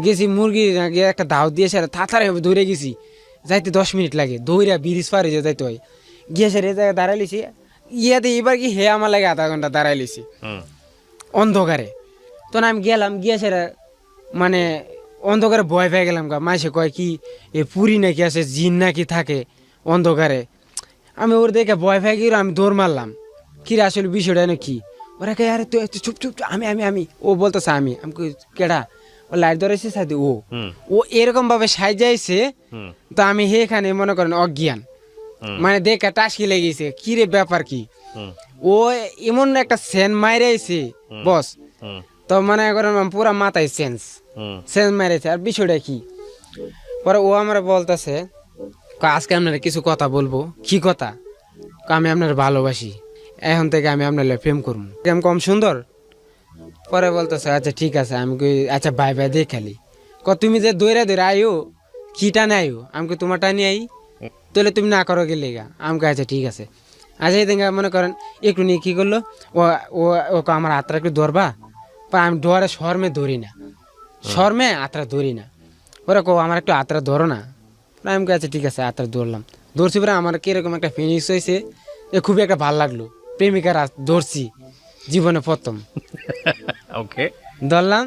গেছি। মুরগি একটা দাও দিয়েছে, তাড়াতাড়ি দৌড়ে গেছি, যাইতে 10 মিনিট লাগে, দৌড়া ব্রিজ পারে যে যাইতে হয়। গিয়েছে রে, জায়গায় দাঁড়াইলিছি, ইয়াতে এবার কি হে আমার লাগে আধা ঘন্টা দাঁড়াইলিছি অন্ধকারে। তখন আমি গেলাম গিয়ে সেরা মানে অন্ধকারে ভয় পেয়ে গেলাম গা। মাসে কয় কি এ পুরি নাকি আছে, জিন নাকি থাকে অন্ধকারে। আমি ওর দেখে ভয় পেয়ে গিয়ে আমি দৌড় মারলাম, কিরে আসলে বিষয়টা না কি। ওরা কে আরে তুই চুপ চুপ চুপ, আমি ও বলতেছে আমি কই, কেডা? ও লাইট ধরেছে সাথে ও এরকম ভাবে সাজাইছে। তো আমি এখানে মনে করেন অজ্ঞান, মানে দেখে টাসকি লেগেছে, কি রে ব্যাপার কি। ও এমন একটা সেন মাইরাইছে বস, তো মনে করেন পুরা মাথায় সেন্স মাইরাইছে। আর বিষয়টা কি, পরে ও আমার বলতেছে আজকে আপনারা কিছু কথা বলবো। কি কথা? আমি আপনার ভালোবাসি, এখন থেকে আমি আপনার প্রেম করবো, প্রেম কম সুন্দর। পরে বলতেছে আচ্ছা ঠিক আছে। আমি কই আচ্ছা বাই বাই দিয়ে খালি তুমি যে দৌড়ে দৌড়ে আইও, কি টানে আইও, আমি তোমার টানি আই, তাহলে তুমি না করো গেলে গা। আমাকে আচ্ছা ঠিক আছে। আচ্ছা এই দিন মনে করেন একটু নিয়ে কী করলো, ও ও ওকে আমার হাতটা একটু ধরবা। আমি ডোয়ারে শর্মে ধরি না, শর্মে হাতটা ধরি না। ওরা কো আমার একটু হাতটা ধরো না। আমি আচ্ছা ঠিক আছে, হাতটা ধরলাম। ধরছি পরে আমার কিরকম একটা ফিনিশ হয়েছে, এ খুবই একটা ভালো লাগলো। প্রেমিকার ধরছি জীবনে প্রথম। ওকে, ধরলাম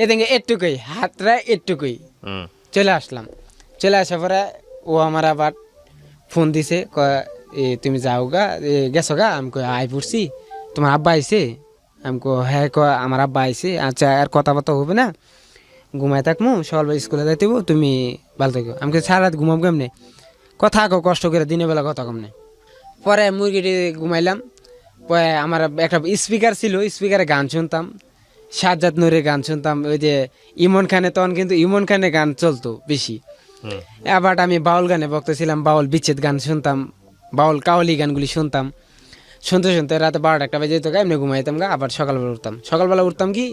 এদিকে একটুকুই, হাতটা একটুকুই। চলে আসলাম। চলে আসার পরে ও আমার আবার ফোন দিছে, তুমি যাও গা, গেছো গা। আমি কই আই পড়ছি, তোমার আব্বা আইছে? আমি কো হ্যাঁ, আমার আব্বা আইছে। আচ্ছা আর কথাবার্তা হবে না, ঘুমাই থাকমু, সকালবেলা স্কুলে যাইতে হইব, তুমি ভালো থাকো। আমি সারা রাত ঘুমাব কেমনে, কথা কো কষ্ট করে, দিনের বেলা কথা কমনে। পরে মুরগিটি ঘুমাইলাম। পরে আমার একটা স্পিকার ছিল, স্পিকারে গান শুনতাম, সাজ্জাদ নূরের গান শুনতাম। ওই যে ইমন খানে, তখন কিন্তু ইমন খানের গান চলতো বেশি। এবার আমি বাউল গানে বক্তছিলাম, বাউল বিচ্ছেদ গান শুনতাম, বাউল কাওয়ালি গানগুলি শুনতাম। শুনতে শুনতে রাতে 12টা 1টা বাজে যেত গা, এমনি ঘুমাইতাম গা। আবার সকালবেলা উঠতাম, সকালবেলা উঠতাম কি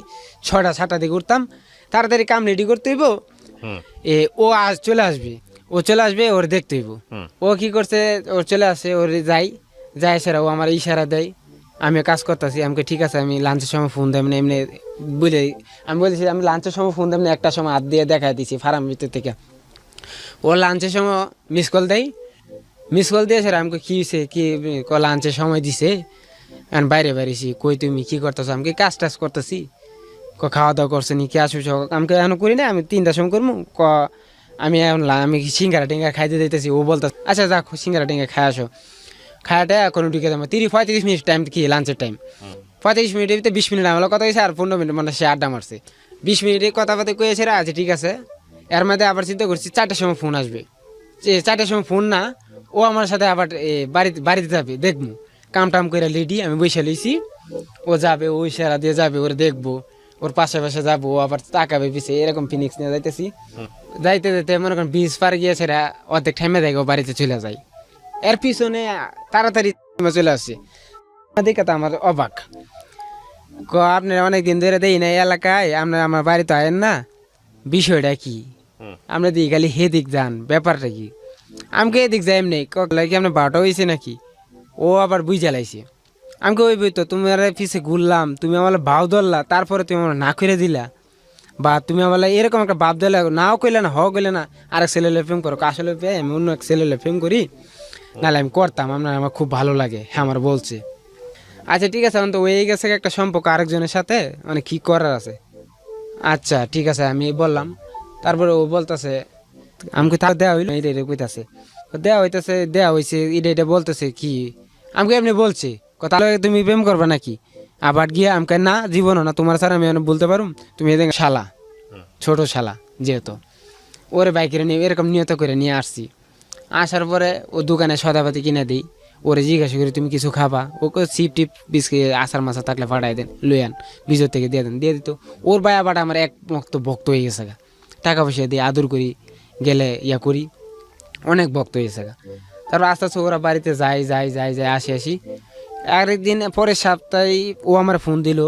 6টা 7টার দিকে উঠতাম। তাড়াতাড়ি কাম রেডি করতে হইব, ও আজ চলে আসবে, ও চলে আসবে, ওর দেখতে হইব। ও কি করছে, ওর চলে আসে, ওর যাই সেরা ও আমার ইশারা দেয়, আমি কাজ করতেছি। আমাকে ঠিক আছে, আমি লাঞ্চের সময় ফোন দেব না, এমনি বুঝে আমি বলেছি আমি লাঞ্চের সময় ফোন দেব না। 1টার সময় হাত দিয়ে দেখাই দিছি ফার্ম ভিতর থেকে। ও লাঞ্চের সময় মিস কল দেয়, মিস কল দিয়ে সেরা আমাকে কি হয়েছে, কি লাঞ্চের সময় দিছে, এখন বাইরে বাইরেছি। কই তুমি কি করতেছো? আমি কাজ টাজ করতেছি। খাওয়া দাওয়া করছে নি, কি আসো? আমাকে এখন করি না, আমি 3টার সময় করবো। আমি এখন আমি সিঙ্গারা টিঙ্গারা খাইতে দিতেছি। ও বলতে আচ্ছা যাক, সিঙ্গারা টিঙ্গা খাই আসো। খায়াটা কোনো ঢুকে যাবো 35 মিনিট টাইম, কি লাঞ্চের টাইম 35 মিনিটের ভিতরে 20 মিনিট আমার কথা হয়েছে, আর 15 মিনিট মানে সে আড্ডা মারছে। 20 মিনিটে কথা বার্তা কয়েছে, আচ্ছা ঠিক আছে। এর মধ্যে আবার চিন্তা করছি 4টার সময় ফোন আসবে। 4টার সময় ফোন না, ও আমার সাথে আবার বাড়িতে যাবে, দেখবো কাম টাম করে লেডি আমি বসে লইছি। ও যাবে, ওই সেরা দিয়ে যাবে, ওর দেখবো, ওর পাশে পাশে যাবো, ও আবার তাকাবে পিছে, এরকম ফিনিক্স নিয়ে যাইতেছি। যাইতে যাইতে মনে করেন 20 পার গিয়েছে, অর্ধেক টাইমে দেখো বাড়িতে চলে যায়। এর পিছনে তাড়াতাড়ি চলে আসছে। দেখে তো আমার অবাক, আপনার অনেকদিন ধরে দেই না এই এলাকায়, আপনার আমার বাড়িতে আয়েন না, বিষয়টা কি? আপনি দিই খালি হেদিক যান, ব্যাপারটা কি? আমাকে এদিক যাই এমনি কি আপনার 12টা হয়েছে নাকি? ও আবার বুঝ জ্বালাইছে। আমাকে ওই বই তো তোমার পিছিয়ে ঘুরলাম, তুমি আমার ভাও ধরলা, তারপরে তুমি আমার না করে দিলা, বা তুমি আমার এরকম একটা বাপ দিলে, নাও কইলে না, হও কইলে না, আরেক ছেলেলে প্রেম করো। আসলে আমি অন্য এক ছেলেলে প্রেম করি, নাহলে আমি করতাম, আমার খুব ভালো লাগে। হ্যাঁ আমার বলছে আচ্ছা ঠিক আছে, এখন তো হয়ে গেছে একটা সম্পর্ক আরেকজনের সাথে, মানে কি করার আছে। আচ্ছা ঠিক আছে আমি বললাম। তারপরে ও বলতেছে আমাকে তার দেওয়া হইলো, এটা কইতাছে দেওয়া হয়েছে, এটা বলতেছে কি আমাকে এমনি বলছে, তাহলে তুমি প্রেম করবে নাকি? আবার গিয়ে আমাকে না, জীবনও না, তোমার স্যার আমি বলতে পারুম, তুমি এদের শালা, ছোট শালা যেহেতু। ওরে বাইকের নিয়ে এরকম নিয়ত করে নিয়ে আসছি। আসার পরে ও দোকানে সদাপাতি কিনে দিই, ওরে জিজ্ঞাসা করি তুমি কিছু খাবা? ওকে চিপ টিপ বিস্কিট আচার মাছা থাকলে ফাটাই দেন, লই আন, ভিতর থেকে দিয়ে দেন, দিয়ে দিত। ওর ভাই আবার আমার এক ভক্ত হয়ে গেছে, টাকা পয়সা দিয়ে আদর করি, গেলে ইয়া করি, অনেক ভক্ত হয়েছে। তারপর আস্তে আস্তে ওরা বাড়িতে যাই আসি। আরেকদিন পরের সপ্তাহে ও আমার ফোন দিল,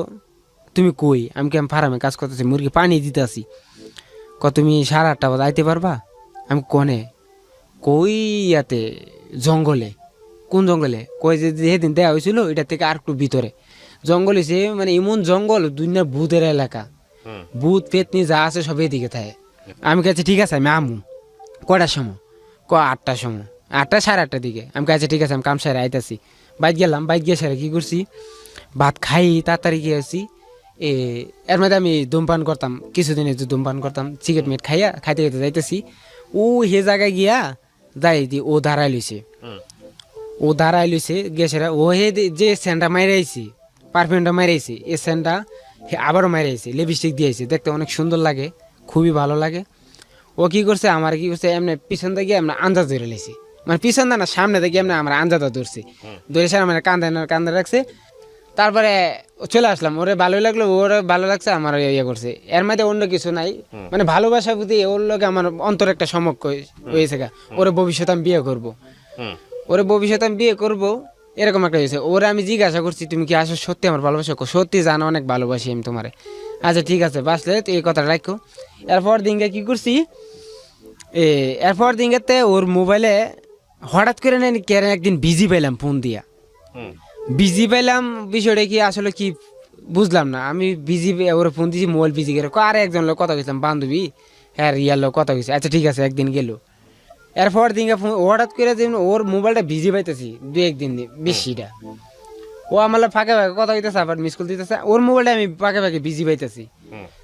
তুমি কই? আমি ফার্মে কাজ করতেছি, মুরগি পানি দিতে আসি। তুমি 8:30 বাজে আইতে পারবা? আমি কনে কই ইয়াতে জঙ্গলে। কোন জঙ্গলে? কই যে যেদিন দেওয়া হয়েছিল এটা থেকে আর একটু ভিতরে জঙ্গল হয়েছে, মানে এমন জঙ্গল, দুনিয়ার ভূতের এলাকা, ভূত পেতনি যা আছে সব এদিকে থাকে। আমি কাছে ঠিক আছে আমি আমু। কটার সময়? 8টার সময়, 8টা 8:30 দিকে। আমি কাছে ঠিক আছে আমি কাম সারে আইতাছি। বাইক গেলাম, বাইক গিয়ে সারে কী করছি, ভাত খাই তাড়াতাড়ি গিয়েছি, এর মধ্যে আমি ধূমপান করতাম, কিছুদিন একটু ধূমপান করতাম, সিগারেট মিট খাইয়া খাইতে খাইতে যাইতেছি, ও হে জায়গায় গিয়া যাই দি ও দাঁড়াই লইছে, ও দাঁড়াই লইছে গেছেরা, ও হে যে সেন্টটা মাইরাইছি, পারফিউমটা মাইরাইছি, এই সেন্টটা হে আবারও মাইরাইছে, লিপস্টিক দিয়েছে, দেখতে অনেক সুন্দর লাগে, খুবই ভালো লাগে। ও কি করছে, আমার কি করছে, এমনি পিছন থেকে এমনি আন্দাজ ধরে লেছি, মানে পিছন না সামনে থেকে এমনি আমার আন্দাজটা ধরছে, ধরে সারা মানে কান্দে রাখছে। তারপরে চলে আসলাম, ওরে ভালোই লাগলো, ওর ভালো লাগছে, আমার ইয়ে করছে, এর মধ্যে অন্য কিছু নাই, মানে ভালোবাসা বুঝি ওর লোকে আমার অন্তর একটা সমক হয়েছে গা, ওরে ভবিষ্যতে আমি বিয়ে করবো, ওরে ভবিষ্যতে আমি বিয়ে করবো, এরকম একটা হয়েছে। ওরে আমি জিজ্ঞাসা করছি তুমি কি আসো সত্যি আমার ভালোবাসা, সত্যি জানো অনেক ভালোবাসি আমি তোমারে, আচ্ছা ঠিক আছে বাসলে তো এই কথাটা রাখো। এরপর দিনকে কি করছি, এরপর দিনকে ওর মোবাইলে হঠাৎ করে নেন কেন একদিন বিজি পেলাম, ফোন দিয়া বিজি পেলাম, বিষয়টা কি আসলে কি বুঝলাম না, আমি বিজি ওর ফোন দিয়েছি, মোবাইল বিজি গেল, আর একজন লোক কথা গেছিলাম বান্ধবী, হ্যাঁ ইয়ার লোক কথা গেছে, আচ্ছা ঠিক আছে একদিন গেল। এরপর দিনকে হঠাৎ করে ওর মোবাইলটা বিজি পাইতেছি দু একদিন বেশিটা, ও আমার ফাঁকে ফাঁকে কথা হইতেছে, আবার মিস কল দিতেছে, ওর মোবাইলটা আমি ফাঁকে ফাঁকে বিজি পাইতেছি।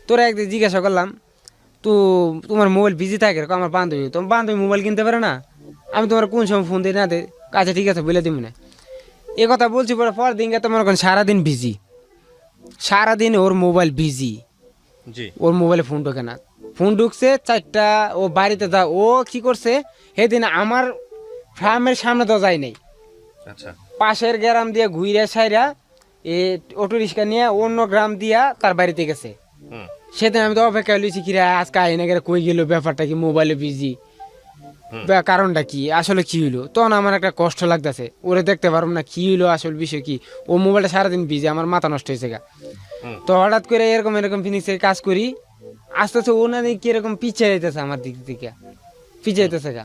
তোরা একদিন জিজ্ঞাসা করলাম তো তোমার মোবাইল বিজি থাকে, আমার বান্ধবী, তোমার বান্ধবী মোবাইল কিনতে পারে না, আমি তোমার কোন সময় ফোন দিই না দে, আচ্ছা ঠিক আছে বলে দিব না, এ কথা বলছি। পর দিনকে তো মনে করেন সারাদিন বিজি, সারাদিন ওর মোবাইল বিজি, ওর মোবাইলে ফোন ঢোকে না, ফোন ঢুকছে 4টা, ও বাড়িতে যা, ও কি করছে সেদিন আমার ফার্মের সামনে তো যায় নাই, পাশের গ্রাম দিয়ে ঘুরে সাইরা এ অটো রিক্সা নিয়ে অন্য গ্রাম দিয়া তার বাড়িতে গেছে। সেদিন আমি তো অপেক্ষা লইছি কিরা আজকে আইনে গেলে কই গেল, ব্যাপারটা কি মোবাইলে বিজি, কারণটা কি আসলে কি হইলো, তখন আমার একটা কষ্ট লাগতেছে, ওরে দেখতে পারবো না কি হইলো আসল বিষয় কি, ও মোবাইলটা সারাদিন বিজি, আমার মাথা নষ্ট হয়েছে গা। তো হঠাৎ করে এরকম ফিনিক্সের কাজ করি, আস্তে আস্তে ও না কিরকম পিছিয়ে যেতেছে আমার দিক থেকে, পিছিয়ে যেতেছে গা,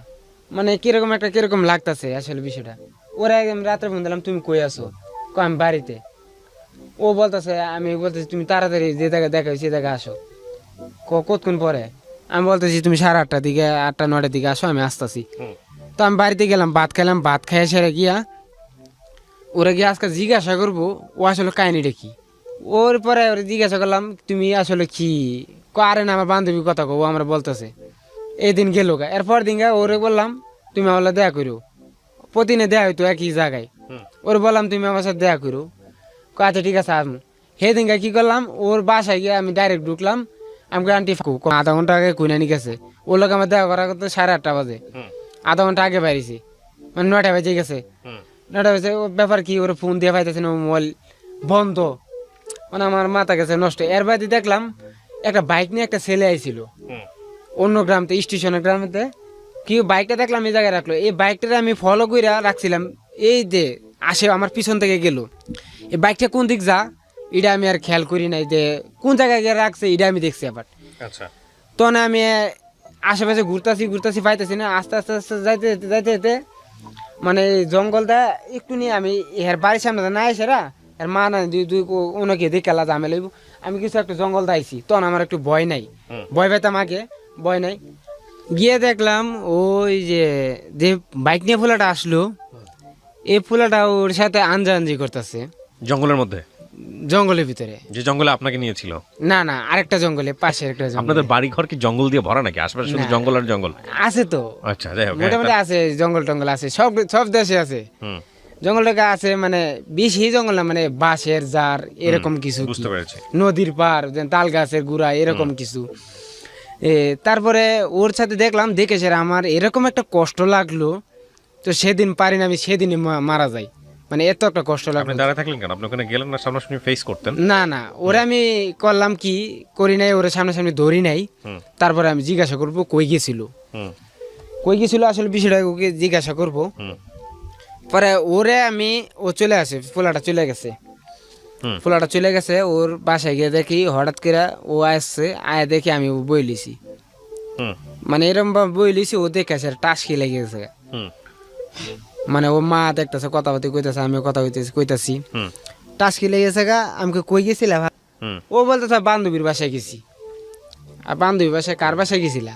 মানে কিরকম লাগতেছে আসলে বিষয়টা। ওরা একদম রাত্রে ফোন দিলাম তুমি কই আছো, আমি বাড়িতে, ও বলতেছে, আমি বলতেছি তুমি তাড়াতাড়ি যে জায়গায় দেখা সে জায়গায় আসো, কতক্ষণ পরে, আমি বলতেছি তুমি 8:30টার দিকে 8টা-9টার দিকে আসো, আমি আসতেছি। তো আমি বাড়িতে গেলাম, ভাত খাইলাম, ভাত খাইয়ে সেরে গিয়া ওরা গিয়ে আজকে জিজ্ঞাসা করবো ও আসলে কাহিনিটা কি, ওর পরে ওরা জিজ্ঞাসা করলাম তুমি আসলে কি, আরে না আমার বান্ধবীর কথা কো, ও আমরা বলতেছে, এই দিন গেল গা। এরপর দিন গা ওরে বললাম তুমি আমার দেখা করো, প্রতিদিনে দেয়া হইতো একই জায়গায়, ওরে বললাম তুমি আমার সাথে দেখা করো, আচ্ছা ঠিক আছে আসবো। সেদিন গা কি করলাম, ওর বাসায় গিয়ে আমি ডাইরেক্ট ঢুকলাম, আমাকে আন্টি আধা ঘন্টা আগে কুইনা নিয়ে গেছে, ওর লোক আমার দেখা করা করতে 8:30 বাজে, আধা ঘন্টা আগে বাইরেছি, মানে 9টা বেজে গেছে, 9টা বেজে, ও ব্যাপার কি, ওর ফোন দিয়ে পাইতেছে না, মোবাইল বন্ধ, মানে আমার মাথা গেছে নষ্ট। এর বাদে দেখলাম একটা বাইক নিয়ে একটা ছেলে আইছিল অন্য গ্রামতে, স্টেশনের গ্রামেতে, কি বাইকটা দেখলাম এই জায়গায় রাখলো, এই বাইকটা আমি ফলো করে রাখছিলাম, এই যে আসে আমার পিছন থেকে গেল, এই বাইকটা কোন দিক যা এটা আমি আর খেয়াল করি নাই, যে কোন জায়গায় গিয়ে রাখছে এটা আমি দেখছি আবার। তখন আমি আশেপাশে ঘুরতাছি পাইতেছি না, আস্তে আস্তে আস্তে যাইতে যাইতে যেতে মানে জঙ্গলটা একটু নিয়ে আমি এর বাড়ির সামনে না এসেরা এর মা না দুই ওনাকে দেখালা জামে লইব, আমি কিছু একটা জঙ্গল দাইছি, তখন আমার একটু ভয় নাই, ভয় পাইতাম আগে, ভয় নাই। গিয়ে দেখলাম ওই যে যে বাইক নিয়ে ফুলাটা আসলো, এই ফুলাটা ওর সাথে আঞ্জি করতেছে জঙ্গলের মধ্যে, জঙ্গলের ভিতরে, যে জঙ্গলে আপনাকে নিয়েছিল। না না আরেকটা জঙ্গলে, পাশে একটা জঙ্গল। আপনাদের বাড়ি ঘর কি জঙ্গল দিয়ে ভরা নাকি, আশেপাশে শুধু জঙ্গল আর জঙ্গল? আছে তো, আচ্ছা যাই হোক, মোটামুটি আছে, জঙ্গল টঙ্গল আছে, সব দেশে আছে জঙ্গলটা আছে, মানে বেশি জঙ্গল না, মানে বাঁশের জার এরকম কিছু, বুঝতে পেরেছি, নদীর পার, তাল গাছের গুড়া এরকম কিছু। তারপরে ওর সাথে দেখলাম, দেখে সেরা আমার এরকম একটা কষ্ট লাগলো, তো সেদিন পারি না, আমি সেদিনই মারা যাই, মানে এত একটা কষ্ট লাগলো। আপনি দাঁড়ায় থাকলেন কেন, আপনি ওখানে গেলেন না, সামনাসামনি ফেস করতেন? না না, ওরে আমি করলাম কি করি নাই, ওরে সামনাসামনি ধরি নাই, তারপরে আমি জিজ্ঞাসা করবো কই গেছিল, আসলে বিষয়টা ওকে জিজ্ঞাসা করবো। পরে ওরে আমি, ও চলে আসে, ফুলাটা চলে গেছে, ওর বাসায় গিয়ে দেখি হঠাৎ করে ও আসছে, আয় দেখি আমি বই লিছি, মানে এরকম ভাবে বই লিছি, ও দেখে আসে টাসকি লেগে গেছে, মানে ও মা দেখতেছে কথাবার্তা কইতেছে, আমিও কথা কইতাছি, টাসকি লেগে গেছে গা। আমাকে কই গেছিলা? ও বলতেছে বান্ধবীর বাসায় গেছি। আর বান্ধবীর বাসায় কার বাসায় গেছিলা?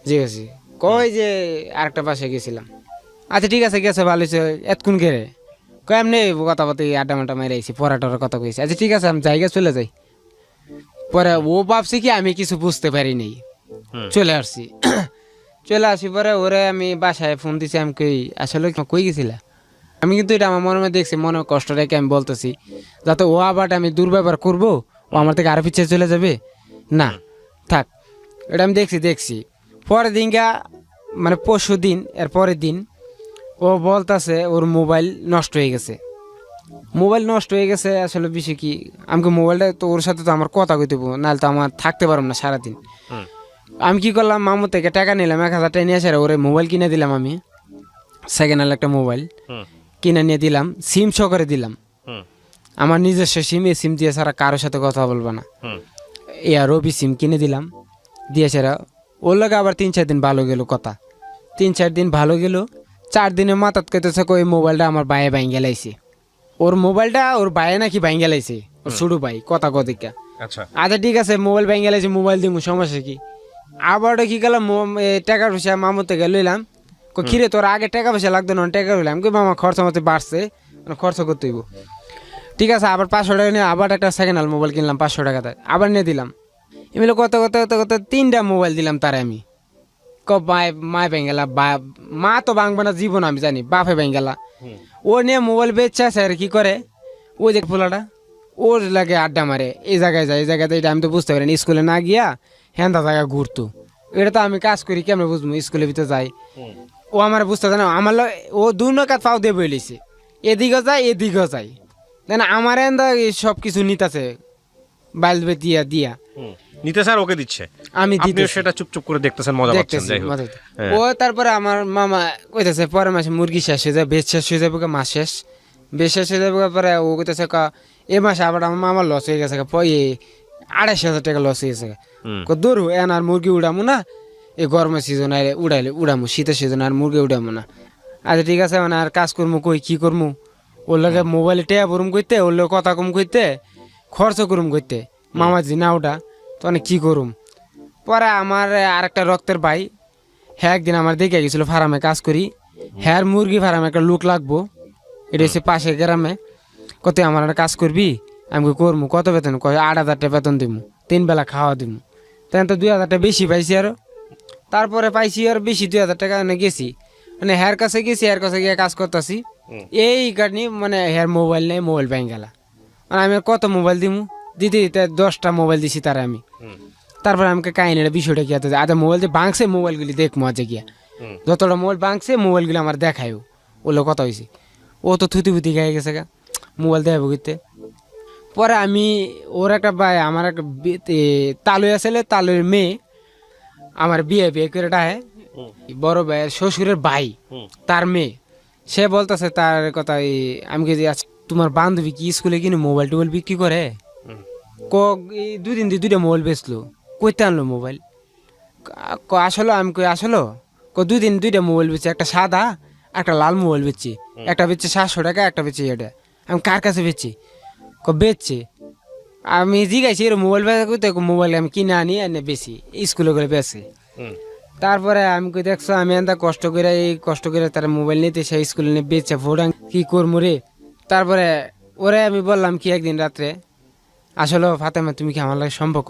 জি গেছি, কই যে আরেকটা বাসায় গেছিলাম। আচ্ছা ঠিক আছে গেছে, ভালো হয়েছে, এতক্ষণ গেলে কয় এমনি কথাবার্তা আড্ডা মাড্ডা মেরে আইছি, পড়াটার কথা কইছি। আচ্ছা ঠিক আছে আমি জায়গা চলে যাই, পরে ও ভাবছে কি আমি কিছু বুঝতে পারিনি, চলে আসছি। চলে আসি পরে ওরে আমি বাসায় ফোন দিছি, আমি কই আসলে কই গেছিলা। আমি কিন্তু এটা আমার মনে মনে দেখছি, মনে কষ্ট রেখে আমি বলতেছি যাতে ও আবার আমি দুর্ব্যবহার করবো, ও আমার থেকে আরো পিছিয়ে চলে যাবে না, থাক। এটা আমি দেখছি পরের দিনকা মানে পরশু দিন, এর পরের দিন ও বলতেছে ওর মোবাইল নষ্ট হয়ে গেছে। মোবাইল নষ্ট হয়ে গেছে আসলে বিষয় কি, আমাকে মোবাইলটা তো ওর সাথে তো আমার কথা কইতে হবো, নাহলে তো আমার থাকতে পারবো না সারাদিন। আমি কি করলাম, মামু থেকে টাকা নিলাম 1,000 টাকা নিয়ে এসে ওরে মোবাইল কিনে দিলাম। আমি সেকেন্ড হ্যান্ড একটা মোবাইল কিনে নিয়ে দিলাম, সিম সহকারে দিলাম, আমার নিজস্ব সিম, এই সিম দিয়ে ছাড়া কারোর সাথে কথা বলবো না। রবি সিম কিনে দিলাম, দিয়ে সেরা ওর লাগে আবার 3-4 দিন ভালো গেল কথা, 3-4 দিন ভালো গেল। 4 দিনের মাথাত কেতেছে ওই মোবাইলটা আমার বাইয়ে ভাঙ্গে লাইছে। ওর মোবাইলটা ওর বাইয়ে নাকি ভাঙ্গে লাইছে, ওর ছোট ভাই কথা কদিকা। আচ্ছা ঠিক আছে, মোবাইল ভাঙ্গে লাইছে, মোবাইল দিব, সমস্যা কি। আবার কি গেলাম টাকা পয়সা মামুর থেকে লইলাম, কিরে তোর আগে টাকা পয়সা লাগতো না, টাকা লইলাম কি মামা খরচ মতো বাড়ছে, খরচ করতে হইব। ঠিক আছে, আবার 500 টাকা নিয়ে আবার একটা সেকেন্ড হ্যান্ড মোবাইল কিনলাম 500 টাকাতে, আবার নিয়ে দিলাম। এমনি কত 3টা মোবাইল দিলাম তারে আমি। মায় বেঙ্গেলা, মা তো বাংবা না জীবন আমি জানি, বাপে বেঙ্গেলা। ও নিয়ে মোবাইল বেচছে আর কি করে, ওই যে পোলাটা ওর লাগে আড্ডা মারে, এই জায়গায় যায়, এই জায়গায় এটা আমি তো বুঝতে পারি না, স্কুলে না গিয়া হ্যান্ডা জায়গা ঘুরতো। এটা তো আমি কাজ করি, কেমন বুঝবো, স্কুলের ভিতরে যাই। ও আমার বুঝতে জানে, আমার ও 2 নৌকাত পাও দিয়ে বইলেছে, এদিকে যায় এদিকে যায়, না আমার এন্দা সব কিছু নিতেছে বাইল দিয়া দিয়া নিতে স্যার ওকে দিচ্ছে, আমি দিতে সেটা চুপচুপ করে দেখতেছেন, মজা পাচ্ছেন। যাই হোক, ও তারপরে আমার মামা কইতেছে পরের মাসে মুরগি শেষ হয়ে যায়, বেচ শেষ হয়ে যাবে, মাছ শেষ, বেশ শেষ হয়ে যাবে। পরে ও কইতেছে এ মাসে আবার আমার মামার লস হয়ে গেছে, 2,500 টাকা লস হয়ে গেছে। দূর এন আর মুরগি উড়ামো না, এই গরমের সিজন আইলে উড়ামো, শীতের সিজন আর মুরগি উড়ামো না। আচ্ছা ঠিক আছে, মানে আর কাজ করবো কই, কি করবো, ওর লাগে মোবাইলে টেয়া বরুম করতে, ওর লোক কথা কম করতে, খরচ করুম করতে, মামা জি না ওটা তো অনেক কী করুম। পরে আমার আর একটা রক্তের ভাই, হ্যাঁ একদিন আমার দেখে গেছিলো ফার্মে কাজ করি, হ্যাঁ মুরগি ফার্মে একটা লোক লাগবো, এটা হচ্ছে পাশে গ্রামে। কত আমার একটা কাজ করবি, আমি করবো, কত বেতন, 8,000 টাকা বেতন দিব, 3 বেলা খাওয়া দিব। তখন তো 2,000 টাকা বেশি পাইছি আরো, তারপরে পাইছি আর বেশি 2,000 টাকা গেছি, মানে হ্যার কাছে গেছি, হ্যার কাছে গিয়ে কাজ করতেছি। এই কারণে মানে হ্যার মোবাইল নেই, মোবাইল ব্যাঙ্ক গেলা, মানে আমি কত মোবাইল দিব, দিতে 10টা মোবাইল দিছি তারা আমি। তারপরে আমাকে কাহিনীর বিষয়টা কি আচ্ছা মোবাইল যে ভাঙছে, মোবাইলগুলি দেখবো আজকে গিয়া, যতটা মোবাইল ভাঙছে মোবাইলগুলি আমার দেখায়ও, ওগুলো কথা হয়েছে। ও তো থুতি ফুতি গায়ে গেছে গা, মোবাইল দেখাবো করতে। পরে আমি ওর একটা ভাই, আমার একটা তালুই আসলে, তালুয়ের মেয়ে আমার বিয়ে করে ডাহে, বড় ভাইয়ের শ্বশুরের ভাই, তার মেয়ে, সে বলতেছে তার কথা, আমি কি তোমার বান্ধবী কি স্কুলে কিনে মোবাইল টোবাইল বিক্রি করে, 2 দিন 2টা মোবাইল বেচলো, কইতে আনলো মোবাইল, আসলো, আমি কই আসলো, 2 দিন 2টা মোবাইল বেচছে, একটা সাদা একটা লাল মোবাইল বেচছি, একটা বেচছে 700 টাকা, একটা বেচছে এটা। আমি কার কাছে বেচছি, বেচছে। আমি জিজ্ঞাসি এর মোবাইল বেচা, মোবাইল আমি কিনে আনি এনে বেশি স্কুলে করে বেচে। তারপরে আমি কই দেখছো, আমি এত কষ্ট করে তার মোবাইল নিতে সেই স্কুলে নিয়ে বেচছে, ভোটাং কি করবো রে। তারপরে ওরে আমি বললাম কি একদিন রাত্রে, আসলে ফাতেমা তুমি কি আমার লাগে সম্পর্ক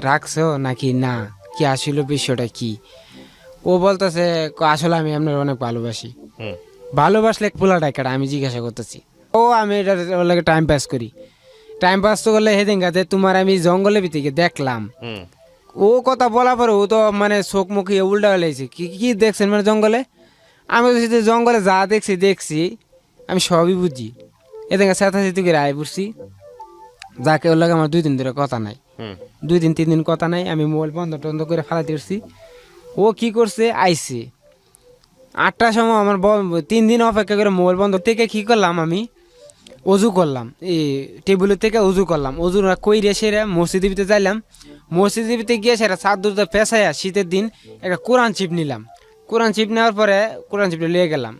রাখছো নাকি না, কি আসলে বিষয়টা কি। ও বলতেছে আসলে আমি আপনার অনেক ভালোবাসি। ভালোবাসলে পোলা ডাকাটা আমি জিজ্ঞাসা করতেছি, ও আমি এটা ওর লাগে টাইম পাস করি, টাইম পাস তো করলে হেদিন গাতে তোমার আমি জঙ্গলের ভিতরে দেখলাম। ও কথা বলা পরে ও তো মানে চোখ মুখ উল্টা হয়েছে, কি কি দেখছেন মানে জঙ্গলে। আমি জঙ্গলে যা দেখছি আমি সবই বুঝি। এদিকে চেঁচাচেঁচি করে আয় পড়ছি, যাকে ওর লাগে আমার 2 দিন ধরে কথা নাই, 2-3 দিন কথা নাই। আমি মোবাইল বন্ধ করে ফালাতে উঠছি। ও কি করছে, আইসে 8টার সময় আমার 3 দিন অপেক্ষা করে মোবাইল বন্ধ থেকে কি করলাম, আমি অজু করলাম, এই টেবিলের থেকে অজু করলাম, অজু কইরে সেরে মসজিদের ভিতরে যাইলাম। মসজিদের ভিতরে গিয়ে সেরা ছাদ দূরতে পেঁচাইয়া শীতের দিন একটা কোরআন চিপ নিলাম। কোরআন চিপ নেওয়ার পরে কোরআন চিপটা লিয়ে গেলাম,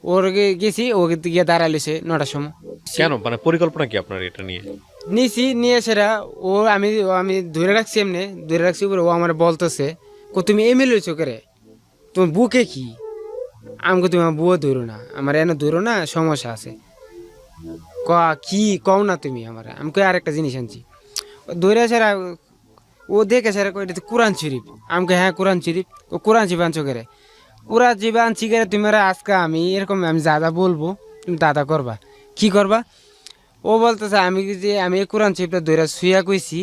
ওর গেছি, ও গিয়ে দাঁড়াইছে 9টার সময়। কেন, মানে পরিকল্পনা কি আপনার এটা নিয়ে? নিয়ে সেরা ও আমি ধরে রাখছি, এমনি ধরে রাখছি, ও আমার বলতেছে তুমি এমএল হয়েছো করে, তোমার বুকে কি। আমাকে তুমি আমার বুয়ে ধরো না, আমার এনে ধরো না, সমস্যা আছে। কি কও না তুমি আমার। আমি কই আরেকটা জিনিস আনছি। ধরে সেরা ও দেখে সেরা কই এটা তো কোরআন শরীফ। আমাকে হ্যাঁ কোরআন শরীফ। ও কোরআন শরীফ আনছো করে, কোরআন শরীফ আনছি করে তুমি আজকে আমি এরকম আমি যা যা বলবো তুমি দাদা করবা, কি করবা? ও বলতেছে আমি যে আমি এই কোরআন শরীফটা ধরে শুয়া কইছি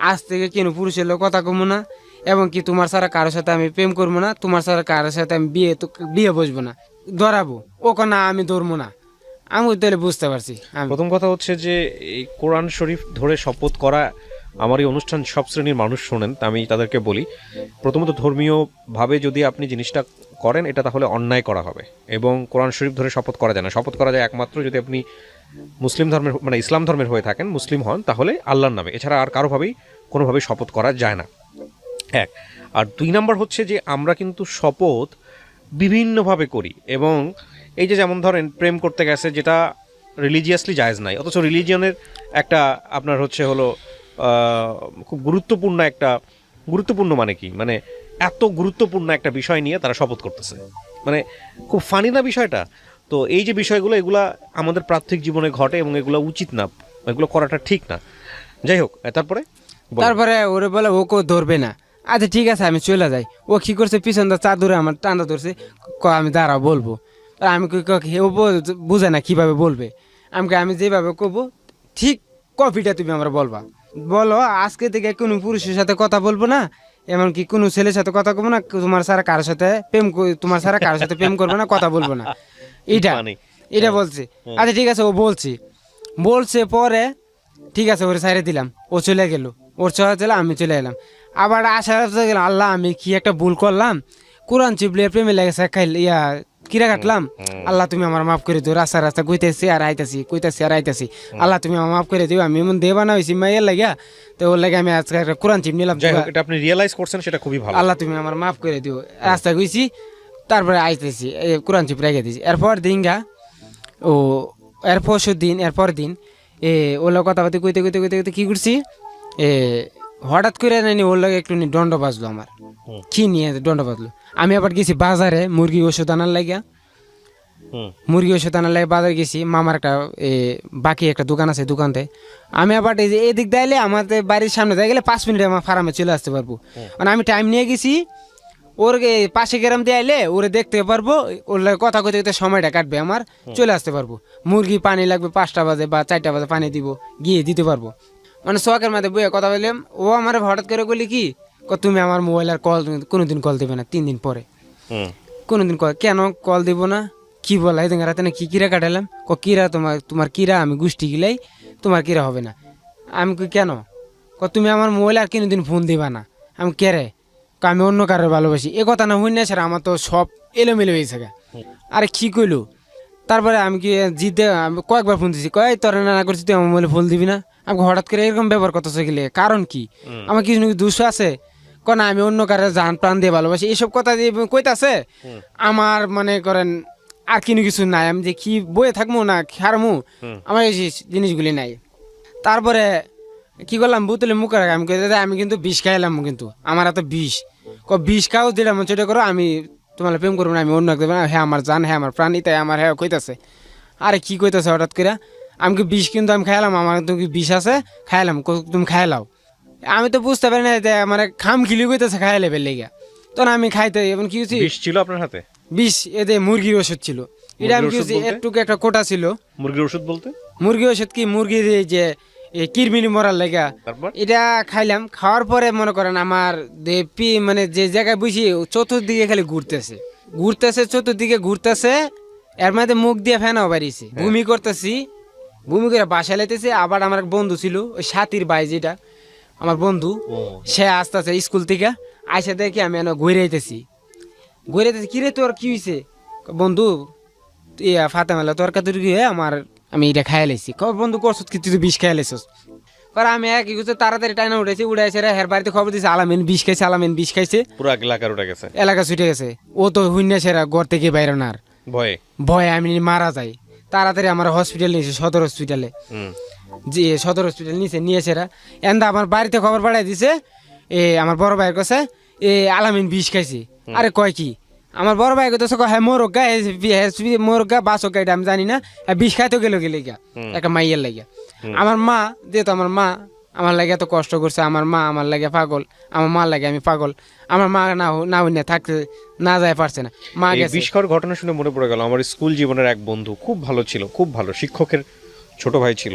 আজ থেকে কেন পুরুষের লোক কথা কমো না, এবং কি তোমার ছাড়া কারোর সাথে আমি প্রেম করবো না, তোমার ছাড়া কারোর সাথে আমি বিয়ে বসবো না, ধরাবো। ও না আমি ধরবো না। আমি তাহলে বুঝতে পারছি। প্রথম কথা হচ্ছে যে এই কোরআন শরীফ ধরে শপথ করা, আমার এই অনুষ্ঠান সব শ্রেণীর মানুষ শোনেন, তা আমি তাদেরকে বলি, প্রথমত ধর্মীয়ভাবে যদি আপনি জিনিসটা করেন এটা তাহলে অন্যায় করা হবে, এবং কোরআন শরীফ ধরে শপথ করা যায় না। শপথ করা যায় একমাত্র যদি আপনি মুসলিম ধর্মের মানে ইসলাম ধর্মের হয়ে থাকেন, মুসলিম হন, তাহলে আল্লাহর নামে, এছাড়া আর কোনোভাবেই শপথ করা যায় না। এক আর 2 নাম্বার হচ্ছে যে আমরা কিন্তু শপথ বিভিন্নভাবে করি, এবং এই যে যেমন ধরেন প্রেম করতে গেছে, যেটা রিলিজিয়াসলি জায়েজ নাই, অথচ রিলিজিয়নের একটা আপনার হচ্ছে হলো খুব গুরুত্বপূর্ণ মানে কি, মানে এত গুরুত্বপূর্ণ একটা বিষয় নিয়ে তারা শপথ করতেছে, মানে খুব ফানি না বিষয়টা? তো এই যে বিষয়গুলো, এগুলা আমাদের প্রাত্যহিক জীবনে ঘটে এবং এগুলো উচিত না, এগুলো করাটা ঠিক না। যাই হোক, তারপরে ওরে বলে ও কেউ ধরবে না। আচ্ছা ঠিক আছে আমি চলে যাই। ও কি করছে, পিছন দা চাদরে আমার টান্দা ধরছে, আমি দাঁড়াও বলবো। আর আমি ও বুঝে না কিভাবে বলবে। আমি যেভাবে করবো ঠিক কপিটা তুমি আমরা বলবা, বলো আজকে থেকে কোনো পুরুষের সাথে কথা বলবো না, এমনকি কোনো ছেলের সাথে কথা বলবো না, তোমার সারা কারোর সাথে প্রেম করবো না, কথা বলবো না। এটা বলছে। আচ্ছা ঠিক আছে ও বলছে পরে ঠিক আছে ওরে সাইরে দিলাম, ও চলে গেল, ওর চলে গেল, আমি চলে এলাম। আবার আসার গেলাম, আল্লাহ আমি কি একটা ভুল করলাম, কোরআন চিপলে প্রেমে লেগেছে কিরা কাটলাম, আল্লাহ তুমি আমার মাফ করে দিও। রাস্তা কইতেছি আর আইতাছি, আল্লাহ তুমি আমার মাফ করে দিও। আমি এমন দেবা না হয়েছি মাইয়ের লাগিয়া, তো ওর লাগে আমি আজকে একটা কোরআন চিপ নিলাম। এটা আপনি রিয়েলাইজ করছেন, সেটা খুবই ভালো। আল্লাহ তুমি আমার মাফ করে দিও, রাস্তা কইছি, তারপরে আইতেছি কোরআন চিপ রেখে দিয়েছি। এরপর এরপর দিন ওলা কথাবার্তা কইতে কি করছি, হঠাৎ করে নানি ওর লাগে একটু দণ্ড বাজলো আমার। কি নিয়ে দণ্ড বাজলো, আমি আবার গেছি বাজারে মুরগি ওষুধ আনার লাগে বাজারে গেছি। মামার একটা বাকি একটা দোকান আছে, দোকানতে আমি আবার এদিক দাইলে আমাদের বাড়ির সামনে দিয়ে গেলে 5 মিনিটে আমার ফার্মে চলে আসতে পারবো। মানে আমি টাইম নিয়ে গেছি, ওর পাশে গ্রাম দিয়ে আইলে ওরে দেখতে পারবো, ওর লাগে কথা কইতে সময়টা কাটবে, আমার চলে আসতে পারবো। মুরগি পানি লাগবে 5টা বাজে বা 4টা বাজে পানি দিব, গিয়ে দিতে পারবো। মানে শখের মধ্যে বইয়ে কথা বললাম। ও আমার হঠাৎ করে বলি কি, তুমি আমার মোবাইল আর কোনোদিন কল দেবে না 3 দিন পরে। কোনোদিন কেন কল দিব না, কি বলা এই রাতে না কি কিরা কাটালাম, কিরা তোমার কিরা, আমি গোষ্ঠী গিলাই, তোমার কিরা হবে না। আমি কেন, তুমি আমার মোবাইল আর কোনোদিন ফোন দিবা না। আমি কেরে, আমি অন্য কারোর ভালোবাসি, এ কথা না হইনা স্যার, আমার তো সব এলোমেলো হয়েছে। আরে কি কইলো, তারপরে আমি কি জিতে কয়েকবার ফোন দিছি, তোর না করছি তুই আমার মোবাইলে ফোন দিবি না। আমাকে হঠাৎ করে এরকম ব্যবহার করতেছে গেলে কারণ কি, আমার কিছু নাকি দোষ আছে, না আমি অন্য কারো জান প্রাণ দিয়ে ভালোবাসি, এইসব কথা দিয়ে কইতাছে। আমার মনে করেন আর কিছু নাই, আমি যে কি বয়ে থাকবো না খারমু, আমার এই জিনিসগুলি নাই। তারপরে কি করলাম, বুতলে মুখে রাখা, আমি কিন্তু বিষ খাইলাম, কিন্তু আমার এত বিষ খাও দিলাম, সেটা করো, আমি তোমার প্রেম করবো না, আমি অন্য দেবো না, হ্যাঁ আমার জান, হ্যাঁ আমার প্রাণ, তাই আমার হ্যাঁ কইতাছে। আরে কি কইতাছে হঠাৎ করে, আমি কি বিষ কিন্তু আমি খাইলাম, আমার তুমি কি বিষ আছে খাইলাম, তুমি খাইলাও। আমি তো বুঝতে পারি না, আমার খাম খিলি কইতেছে খাইলে বেলে গিয়া, তখন আমি খাইতে এবং কি বিষ ছিল আপনার হাতে, বিষ এতে মুরগির ওষুধ ছিল। এটা আমি কি একটুকু একটা কোটা ছিল। মুরগির ওষুধ বলতে মুরগির ওষুধ কি, মুরগির যে কিরমিনি মরার লেগা, এটা খাইলাম। খাওয়ার পরে মনে করেন আমার মানে যে জায়গায় বুঝি চতুর্দিকে খালি ঘুরতেছে চতুর্দিকে ঘুরতেছে, এর মধ্যে মুখ দিয়ে ফেনাও বাড়িয়েছে, বমি করতেছি, বমি করে বাসা লাইতেছে। আবার আমার এক বন্ধু ছিল, ওই সাথীর ভাই যেটা আমার বন্ধু, সে আস্তে আস্তে স্কুল থেকে আইসা দেখি আমি ঘুরে আইতেছি, কিরে তোর কি হয়েছে, বন্ধু ফাতেমালা তোর কাছে আমি এটা খাইয়া লাইছি। বন্ধু করছত কি, তুই তো বিষ খাইয়া লাইছস। আমি কি করছে, তাড়াতাড়ি টাইনা উড়াইছে হের বাড়িতে খবর দিয়েছে, আলামিন বিষ খাইছে, পুরো এলাকা ছুটে গেছে। ও তো হুইনা সেরা ঘর থেকে বাইরে না, ভয়ে আমি মারা যাই। তাড়াতাড়ি আমার হসপিটাল নিয়েছে, সদর হসপিটালে, নিয়ে সেরা এন্দা আমার বাড়িতে খবর পাঠাই দিছে, আমার বড় ভাইয়ের কাছে আলামিন বিষ খাইছে। আরে কয় কি, আমার বড় ভাই কথা হ্যাঁ মোরগা বাসকা, এটা আমি জানি না, বিষ খাইতে গেলে গা একটা মাইয়ের লাগিয়া। আমার মা যেহেতু আমার মা আমার লাগে এত কষ্ট করছে, আমার মা আমার লাগে পাগল, আমার মা লাগে আমি পাগল, আমার মা না হইনে থাকতে না যায় পারছে না, মা এই গেছে। বিষকর ঘটনা শুনে মনে পড়ে গেল আমার স্কুল জীবনের এক বন্ধু, খুব ভালো ছিল, খুব ভালো, শিক্ষকের ছোট ভাই ছিল,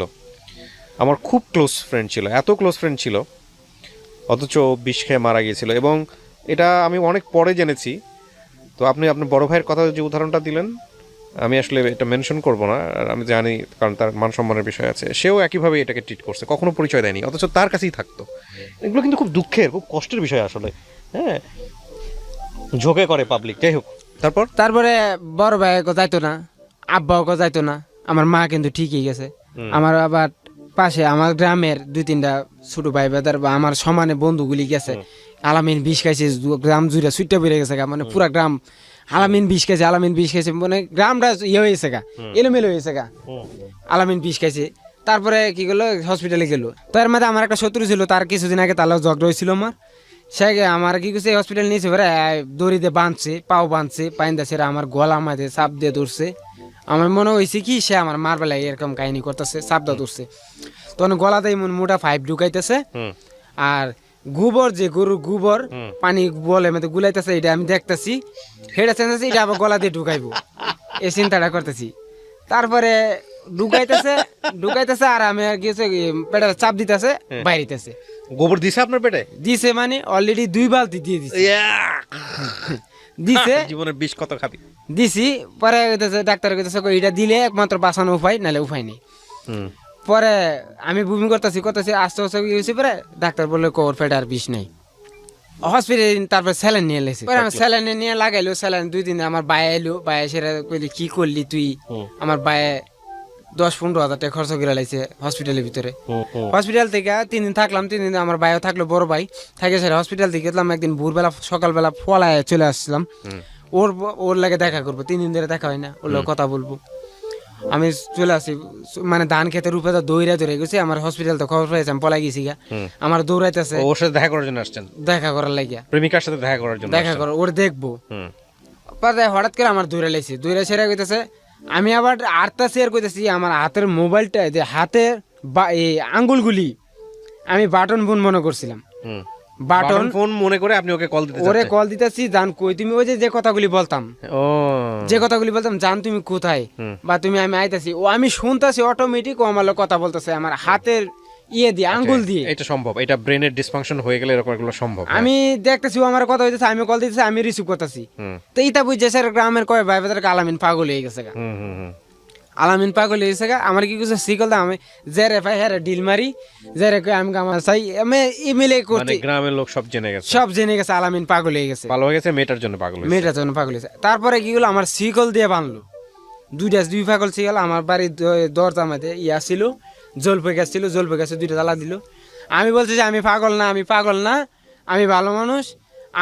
আমার খুব ক্লোজ ফ্রেন্ড ছিল, এত ক্লোজ ফ্রেন্ড ছিল, অথচ বিষ খেয়ে মারা গিয়েছিল। এবং এটা আমি অনেক পরে জেনেছি। তো আপনি আপনার বড় ভাইয়ের কথা যে উদাহরণটা দিলেন, আমি আসলে এটা মেনশন করব না, আর আমি জানি কারণ তার মান সম্মানের বিষয় আছে, সেও একইভাবে এটাকে ট্রিট করছে, কখনো পরিচয় দেয়নি, অথচ তার কাছেই থাকতো। এগুলো কিন্তু খুব দুঃখের, খুব কষ্টের বিষয় আসলে। হ্যাঁ, ঝোঁকে করে পাবলিক। যাই হোক, তারপরে বড় ভাই যাইতো না, আব্বাও যাইতো না, আমার মা কিন্তু ঠিকই গেছে। আমার আবার পাশে আমার গ্রামের 2-3টা ছোট ভাই বেদার বা আমার সমানে বন্ধুগুলি গেছে, আলামিন বিষ খাইছে, গ্রাম জুড়ে সুইটা বেড়ে গেছে গা, মানে পুরা গ্রাম আলামিন বিষ খাইছে, আলামিন বিষ খাইছে, মানে গ্রামটা ইয়ে হয়েছে গা, এলোমেলো হয়েছে গা, আলামিন বিষ খাইছে। তারপরে কি করলো, হসপিটালে গেল। তার মধ্যে আমার একটা শত্রু ছিল, তার কিছুদিন আগে তার ঝগড়া হয়েছিল আমার, সে আমার কি করছে হসপিটাল নিয়েছে, দড়িতে বাঁধছে, পাও বাঁধছে, পাইন্দা সেরা আমার গলা মাঝে চাপ দিয়ে ধরছে। আমার মনে হয়েছে কি সে আমার মার বেলায় এরকম কাহিনী করতেছে, চাপ দিয়ে ধরছে, তখন গলাতে এমন মোটা পাইপ ঢুকাইতেছে, আর গোবর যে গরুর গোবর পানি বলে মধ্যে গুলাইতেছে, এটা আমি দেখতেছি, হেডা চেঞ্জেছে, এটা আবার গলা দিয়ে ঢুকাইবো, এই চিন্তাটা করতেছি। তারপরে ঢুকাইতেছে আর আমি আর কিছু পেটে চাপ দিতেছে, বাইরেতেছে। গোবর দিছে আপনার পেটে? দিছে মানে অলরেডি 2 বালতি দিয়ে দিছে। দিছে, জীবনের বিষ কত খাবি। দিছি, পরে ডাক্তার কইতেছে এটা দিলে একমাত্র বাঁচানো উপায়, নাহলে উপায় নেই। পরে আমি বমি করতেছি আস্তে আস্তে হয়েছে, পরে ডাক্তার বললো ওর পেটে আর বিষ নেই। হসপিটাল তারপর স্যালাইন নিয়ে এলেছে, স্যালাইন নিয়ে লাগাইলো, স্যালাইন 2 দিন। আমার বায়ে এলো, বায়ে সেরা কইলি কি করলি তুই, আমার বায়ে 10-15 হাজার টাকা খরচ করে লাইছে হসপিটালের ভিতরে। হসপিটাল থেকে 3 দিন থাকলাম, 3 দিন আমার ভাইও থাকলো, বড় ভাই থাকে সেরা। হসপিটাল থেকে গেলাম একদিন ভোরবেলা, সকালবেলা ফলায় চলে আসছিলাম, ওর লাগে দেখা করবো, 3 দিন ধরে দেখা হয় না, ওর লাগে কথা বলবো। আমি চলে আসি, মানে ধান খেতে রূপে তো দৌড়া ধরে গেছি, আমার হসপিটাল তো খবর পেয়েছি, আমি পলাই গেছি গা, আমার দৌড়াইতেছে। ওর সাথে দেখা করার জন্য আসছেন? দেখা করার লাগিয়া, প্রেমিকার সাথে দেখা করার জন্য? দেখা করো, ওর দেখবো। হঠাৎ করে আমার দৌড়ে লাইছি, দৌড়ে সেরা কইতেছে, আমি আবার আটটা শেয়ার করতেছি, আমার হাতের মোবাইলটা যে হাতের এই আঙ্গুলগুলি আমি বাটন ফোন মনে করছিলাম, বাটন ফোন মনে করে আপনি ওকে কল দিতে, ওরে কল দিতেছি, জান কই তুমি, ওই যে কথাগুলি বলতাম, জান তুমি কোথায়, বা তুমি, আমি আইতাছি, ও আমি শুনতাছি অটোমেটিক, ও আমার কথা বলতেছে আমার হাতের ইয়ে দিয়ে, আঙ্গুল দিয়ে। এটা সম্ভব, এটা ব্রেনের ডিসফাংশন হয়ে গেলে এরকম এগুলো সম্ভব। আমি দেখতেছি ও আমার কথা হইতেছে, আমি কল দিতেছি, আমি রিসিভ করতেছি, তো এটা বুঝছে স্যার গ্রামের কয় ভাই বাজার আলামিন পাগল হয়ে গেছে গা, আলামিন পাগল হয়ে গেছে গা। আমার কি কিছু শিখল, আমি যে রে ভাই হ্যাঁ ডিল মারি, যে রে আমি আমার চাই, আমি ইমেলে করতে, গ্রামের লোক সব জেনে গেছে, আলামিন পাগল হয়ে গেছে, ভালো হয়ে গেছে, মেয়েটার জন্য পাগল হয়েছে। তারপরে কি হলো, আমার শিকল দিয়ে বানলো, 2 পাগল শিকল, আমার বাড়ির দরজা মধ্যে ইয়া ছিল, জলপে গাছ ছিল, জলপে গাছে 2টা তালা দিল। আমি বলছি যে আমি পাগল না, আমি ভালো মানুষ,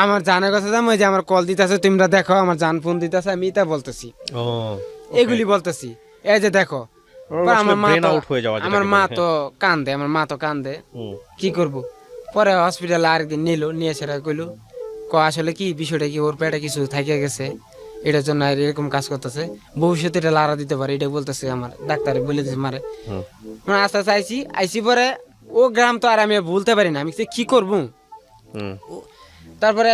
আমার জানার কথা দাম, ওই যে আমার কল দিতেছে, তোমরা দেখো, আমার জান ফোন দিতেছে, আমি এটা বলতেছি, এগুলি বলতেছি, এই যে দেখো। আমার মা তো কান্দে, কি করব। পরে হসপিটালে আরেকদিন নিয়ে সেটা কইলো, আসলে কি বিষয়টা কি, ওর পেটে কিছু থাকে গেছে, এটার জন্য এরকম কাজ করতেছে, ভবিষ্যতে এটা লাড়া দিতে পারে, এটা বলতেছে আমার ডাক্তারে বলে দিচ্ছে মারে। মানে আস্তে আস্তে আইসি পরে ও গ্রাম তো আর আমি ভুলতে পারি না, আমি কি করবো। তারপরে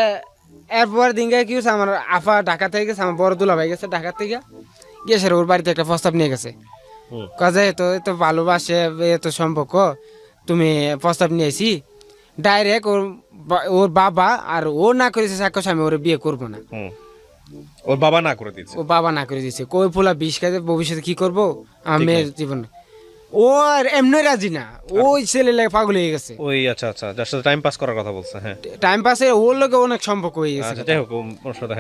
এরপর দিনকে কি হচ্ছে, আমার আফা ঢাকা থেকে গেছে, আমার বড় দুলা ভাই গেছে ঢাকা থেকে, গিয়েছে ওর বাড়িতে একটা প্রস্তাব নিয়ে গেছে, কাজে এত ভালোবাসে, এত সম্পর্ক, তুমি প্রস্তাব নিয়েছি ডাইরেক্ট, ওর বাবা আর ও না করেছে সাক্ষস, আমি ওর বিয়ে করবো না, ওর বাবা না করে দিচ্ছে, কই পোলা বিষ খাইতে ভবিষ্যতে কি করবো, আমার মেয়ের জীবন। ও আর এমনি রাজি না, ওই ছেলে লাগে পাগল হয়ে গেছে, ওই আচ্ছা যার সাথে টাইম পাস করার কথা বলছে, হ্যাঁ টাইম পাসে ওর লোকে অনেক সম্পর্ক হয়ে গেছে।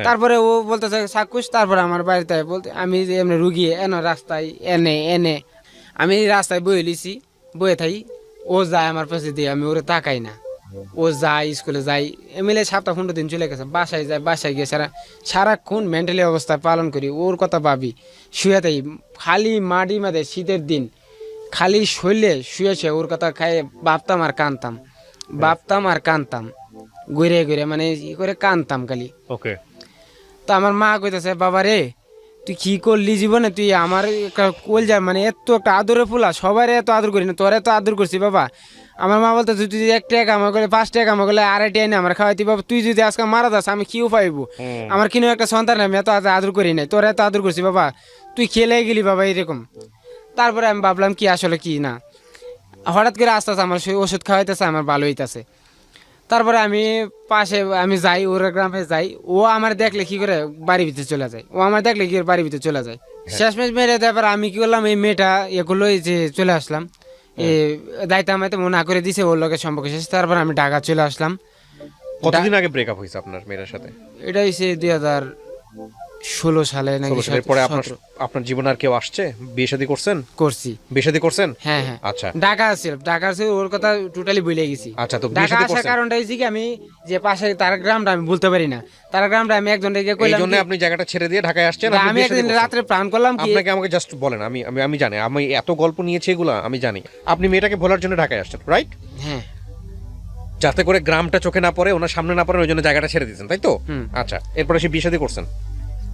তারপরে ও বলতেছে সাক্ষুষ, তারপরে আমার বাড়িতে বলতে, আমি যে এমনি রুগী রাস্তায় এনে আমি রাস্তায় বয়ে লিছি, বয়ে থাই, ও যায় আমার পাশে দিয়ে, আমি ওরে তাকাই না, ও যায় স্কুলে যাই, এমএলএ 7-15 দিন চলে গেছে, বাসায় গিয়ে সারাক্ষণ মেন্টালি অবস্থা পালন করি, ওর কথা ভাবি, শুয়ে থাই খালি মাটি মাঝে, শীতের দিন খালি শৈলে শুয়েছে, ওর কথা খাই ভাবতাম আর কানতাম, ঘুরে মানে ই করে কানতাম খালি। ওকে, তো আমার মা কইতেছে, বাবা রে তুই কি করলি জীবনে, তুই আমার কোল যা, মানে এত একটা আদরে ফুলা, সবাই এত আদর করি না, তোর এত আদর করছি বাবা, আমার মা বলতো তুই যদি 1 টাকা কামা করলে 5 টাকা কামা করলে 2.5 টাকা আমার খাওয়াইতে বাবা, তুই যদি আজকে মারা যাস আমি কিও পাইবো, আমার কিনো একটা সন্তান আমি এত আদর করি নাই, তোর এত আদর করছি বাবা, তুই খেলে গেলি বাবা এরকম। তারপরে আমি ভাবলাম কি আসলে কি না, হঠাৎ করে আস্তে আস্তে আমার ওষুধ খাওয়াইতেছে, আমার ভালো হইতেছে। তারপরে আমি পাশে আমি যাই, ওর গ্রামে যাই, ও আমার দেখলে কি করে বাড়ির ভিতরে চলে যায়, ও আমার দেখলে কি করে বাড়ির ভিতরে চলে যায়। শেষমেশ মেরে তারপর আমি কি করলাম, এই মেয়েটা এগুলো যে চলে আসলাম, দায়িত্ব আমাতে মনে না করে দিছে, ওর লোকের সম্পর্ক শেষ। তারপর আমি ঢাকা চলে আসলাম। কতদিন আগে ব্রেকআপ হয়েছে আপনার মেয়ের সাথে? এটা হয়েছে 2016 সালে নাকি 16 সালের পরে 17 আপনার জীবনে আর কেউ আসছে? বিয়ে শাদী করছেন? করছি। বিয়ে শাদী করছেন? হ্যাঁ হ্যাঁ। আচ্ছা, ঢাকা ছিল, ঢাকা ছিল, ওর কথা টোটালি ভুলে গেছি। আচ্ছা, তো বিয়ে ঢাকা শাদী আসার করছেন কারণটা হয়েছে কি, আমি যে পাশে তার গ্রামটা আমি বলতে পারি না, তার গ্রামটা আমি একজন রেখে এই কইলাম জন্য কি, আপনি জায়গাটা ছেড়ে দিয়ে ঢাকায় আসছেন? আপনি আমি বিয়ে শাদী একদিন করছেন? রাত্রে প্ল্যান করলাম কি, আপনাকে আমাকে জাস্ট বলেন, আমি জানি, আমি এত গল্প নিয়েছি এগুলা আমি জানি। আপনি মেয়েটাকে ভোলার জন্য ঢাকায় আসছেন, রাইট? হ্যাঁ যাতে করে গ্রামটা চোখে না পড়ে, ওনার সামনে না পড়ে, ওই জন্য জায়গাটা ছেড়ে দিয়েছেন, তাই তো? হুম। আচ্ছা, এরপরে সে বিয়ে শাদী করছেন,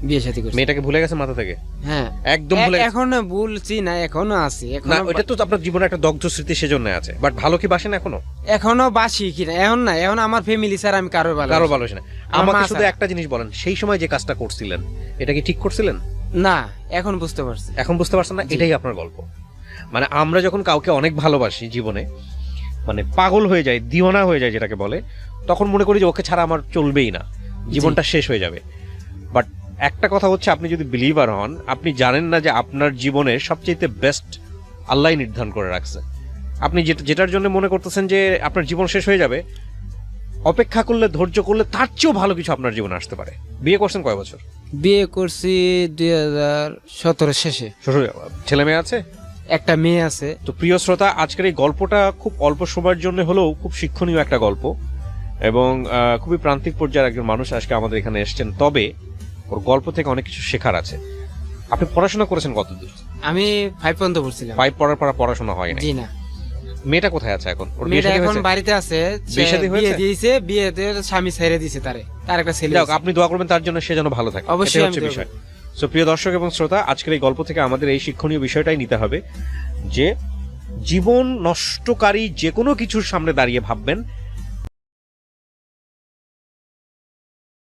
বিয়ে শাদী করছি। মেয়েটাকে ভুলে গেছেন মাথা থেকে? হ্যাঁ একদম ভুলে গেছেন? এখনো ভুলছি না, এখনো আছি, না, এখনো ওইটা তো আপনার জীবনে একটা দগ্ধ স্মৃতি, সেজন্য আছে। বাট ভালো কি বাসেন এখনো? এখনো বাসি কিনা, এখন না, এখন আমার ফ্যামিলি স্যার, আমি কারো ভালো কারো ভালোবাসে না। আমার আমাকে মা শুধু ছাড়া। একটা জিনিস বলেন, সেই সময় যে কাজটা করছিলেন এটা কি ঠিক করছিলেন? না, এখন বুঝতে পারছি। এখন বুঝতে পারছেন না? এটাই আপনার গল্প। মানে আমরা যখন কাউকে অনেক ভালোবাসি জীবনে, মানে পাগল হয়ে যায়, দিওয়ানা হয়ে যায় যেটাকে বলে, তখন মনে করি যে ওকে ছাড়া আমার চলবেই না, জীবনটা শেষ হয়ে যাবে। বাট একটা কথা হচ্ছে, আপনি যদি বিলিভার হন, আপনি জানেন না যে আপনার জীবনে সবচেয়ে বেস্ট আল্লাহ নির্ধারণ করে রাখছে। আপনি যেটার জন্য মনে করতেছেন যে আপনার জীবন শেষ হয়ে যাবে, অপেক্ষা করলে, ধৈর্য করলে তার চেয়েও ভালো কিছু আপনার জীবনে আসতে পারে। বিয়ে করছেন কয় বছর? বিয়ে করছি 2017 শেষে। শ্বশুর ছেলে মেয়ে আছে? একটা মেয়ে আছে। তো প্রিয় শ্রোতা, আজকের এই গল্পটা খুব অল্প সময়ের জন্য হলেও খুব শিক্ষণীয় একটা গল্প, এবং খুবই প্রান্তিক পর্যায়ের একজন মানুষ আজকে আমাদের এখানে এসেছেন। তবে ওর গল্প থেকে অনেক কিছু শেখার আছে। আপনি পড়াশোনা করেছেন কতদূর? আমি 5 পর্যন্ত পড়ছিলাম। 5 পড়ার পর পড়াশোনা হয় না? জি না। মেয়েটা কোথায় আছে এখন? ওর বিয়ে মেয়েটা শাদী এখন হয়েছে? বাড়িতে আছে, বিয়ে শাদী বিয়ে হয়েছে? দিয়েছে, বিয়েতে স্বামী ছেড়ে দিয়েছে, তার একটা ছেলে যাক, আছে। আপনি দোয়া করবেন তার জন্য, সে যেন ভালো থাকে, অবশ্যই এটাই আমি হচ্ছে দোয়া বিষয়। সো প্রিয় দর্শক এবং শ্রোতা, আজকের এই গল্প থেকে আমাদের এই শিক্ষণীয় বিষয়টাই নিতে হবে যে জীবন নষ্টকারী যে কোনো কিছুর সামনে দাঁড়িয়ে ভাববেন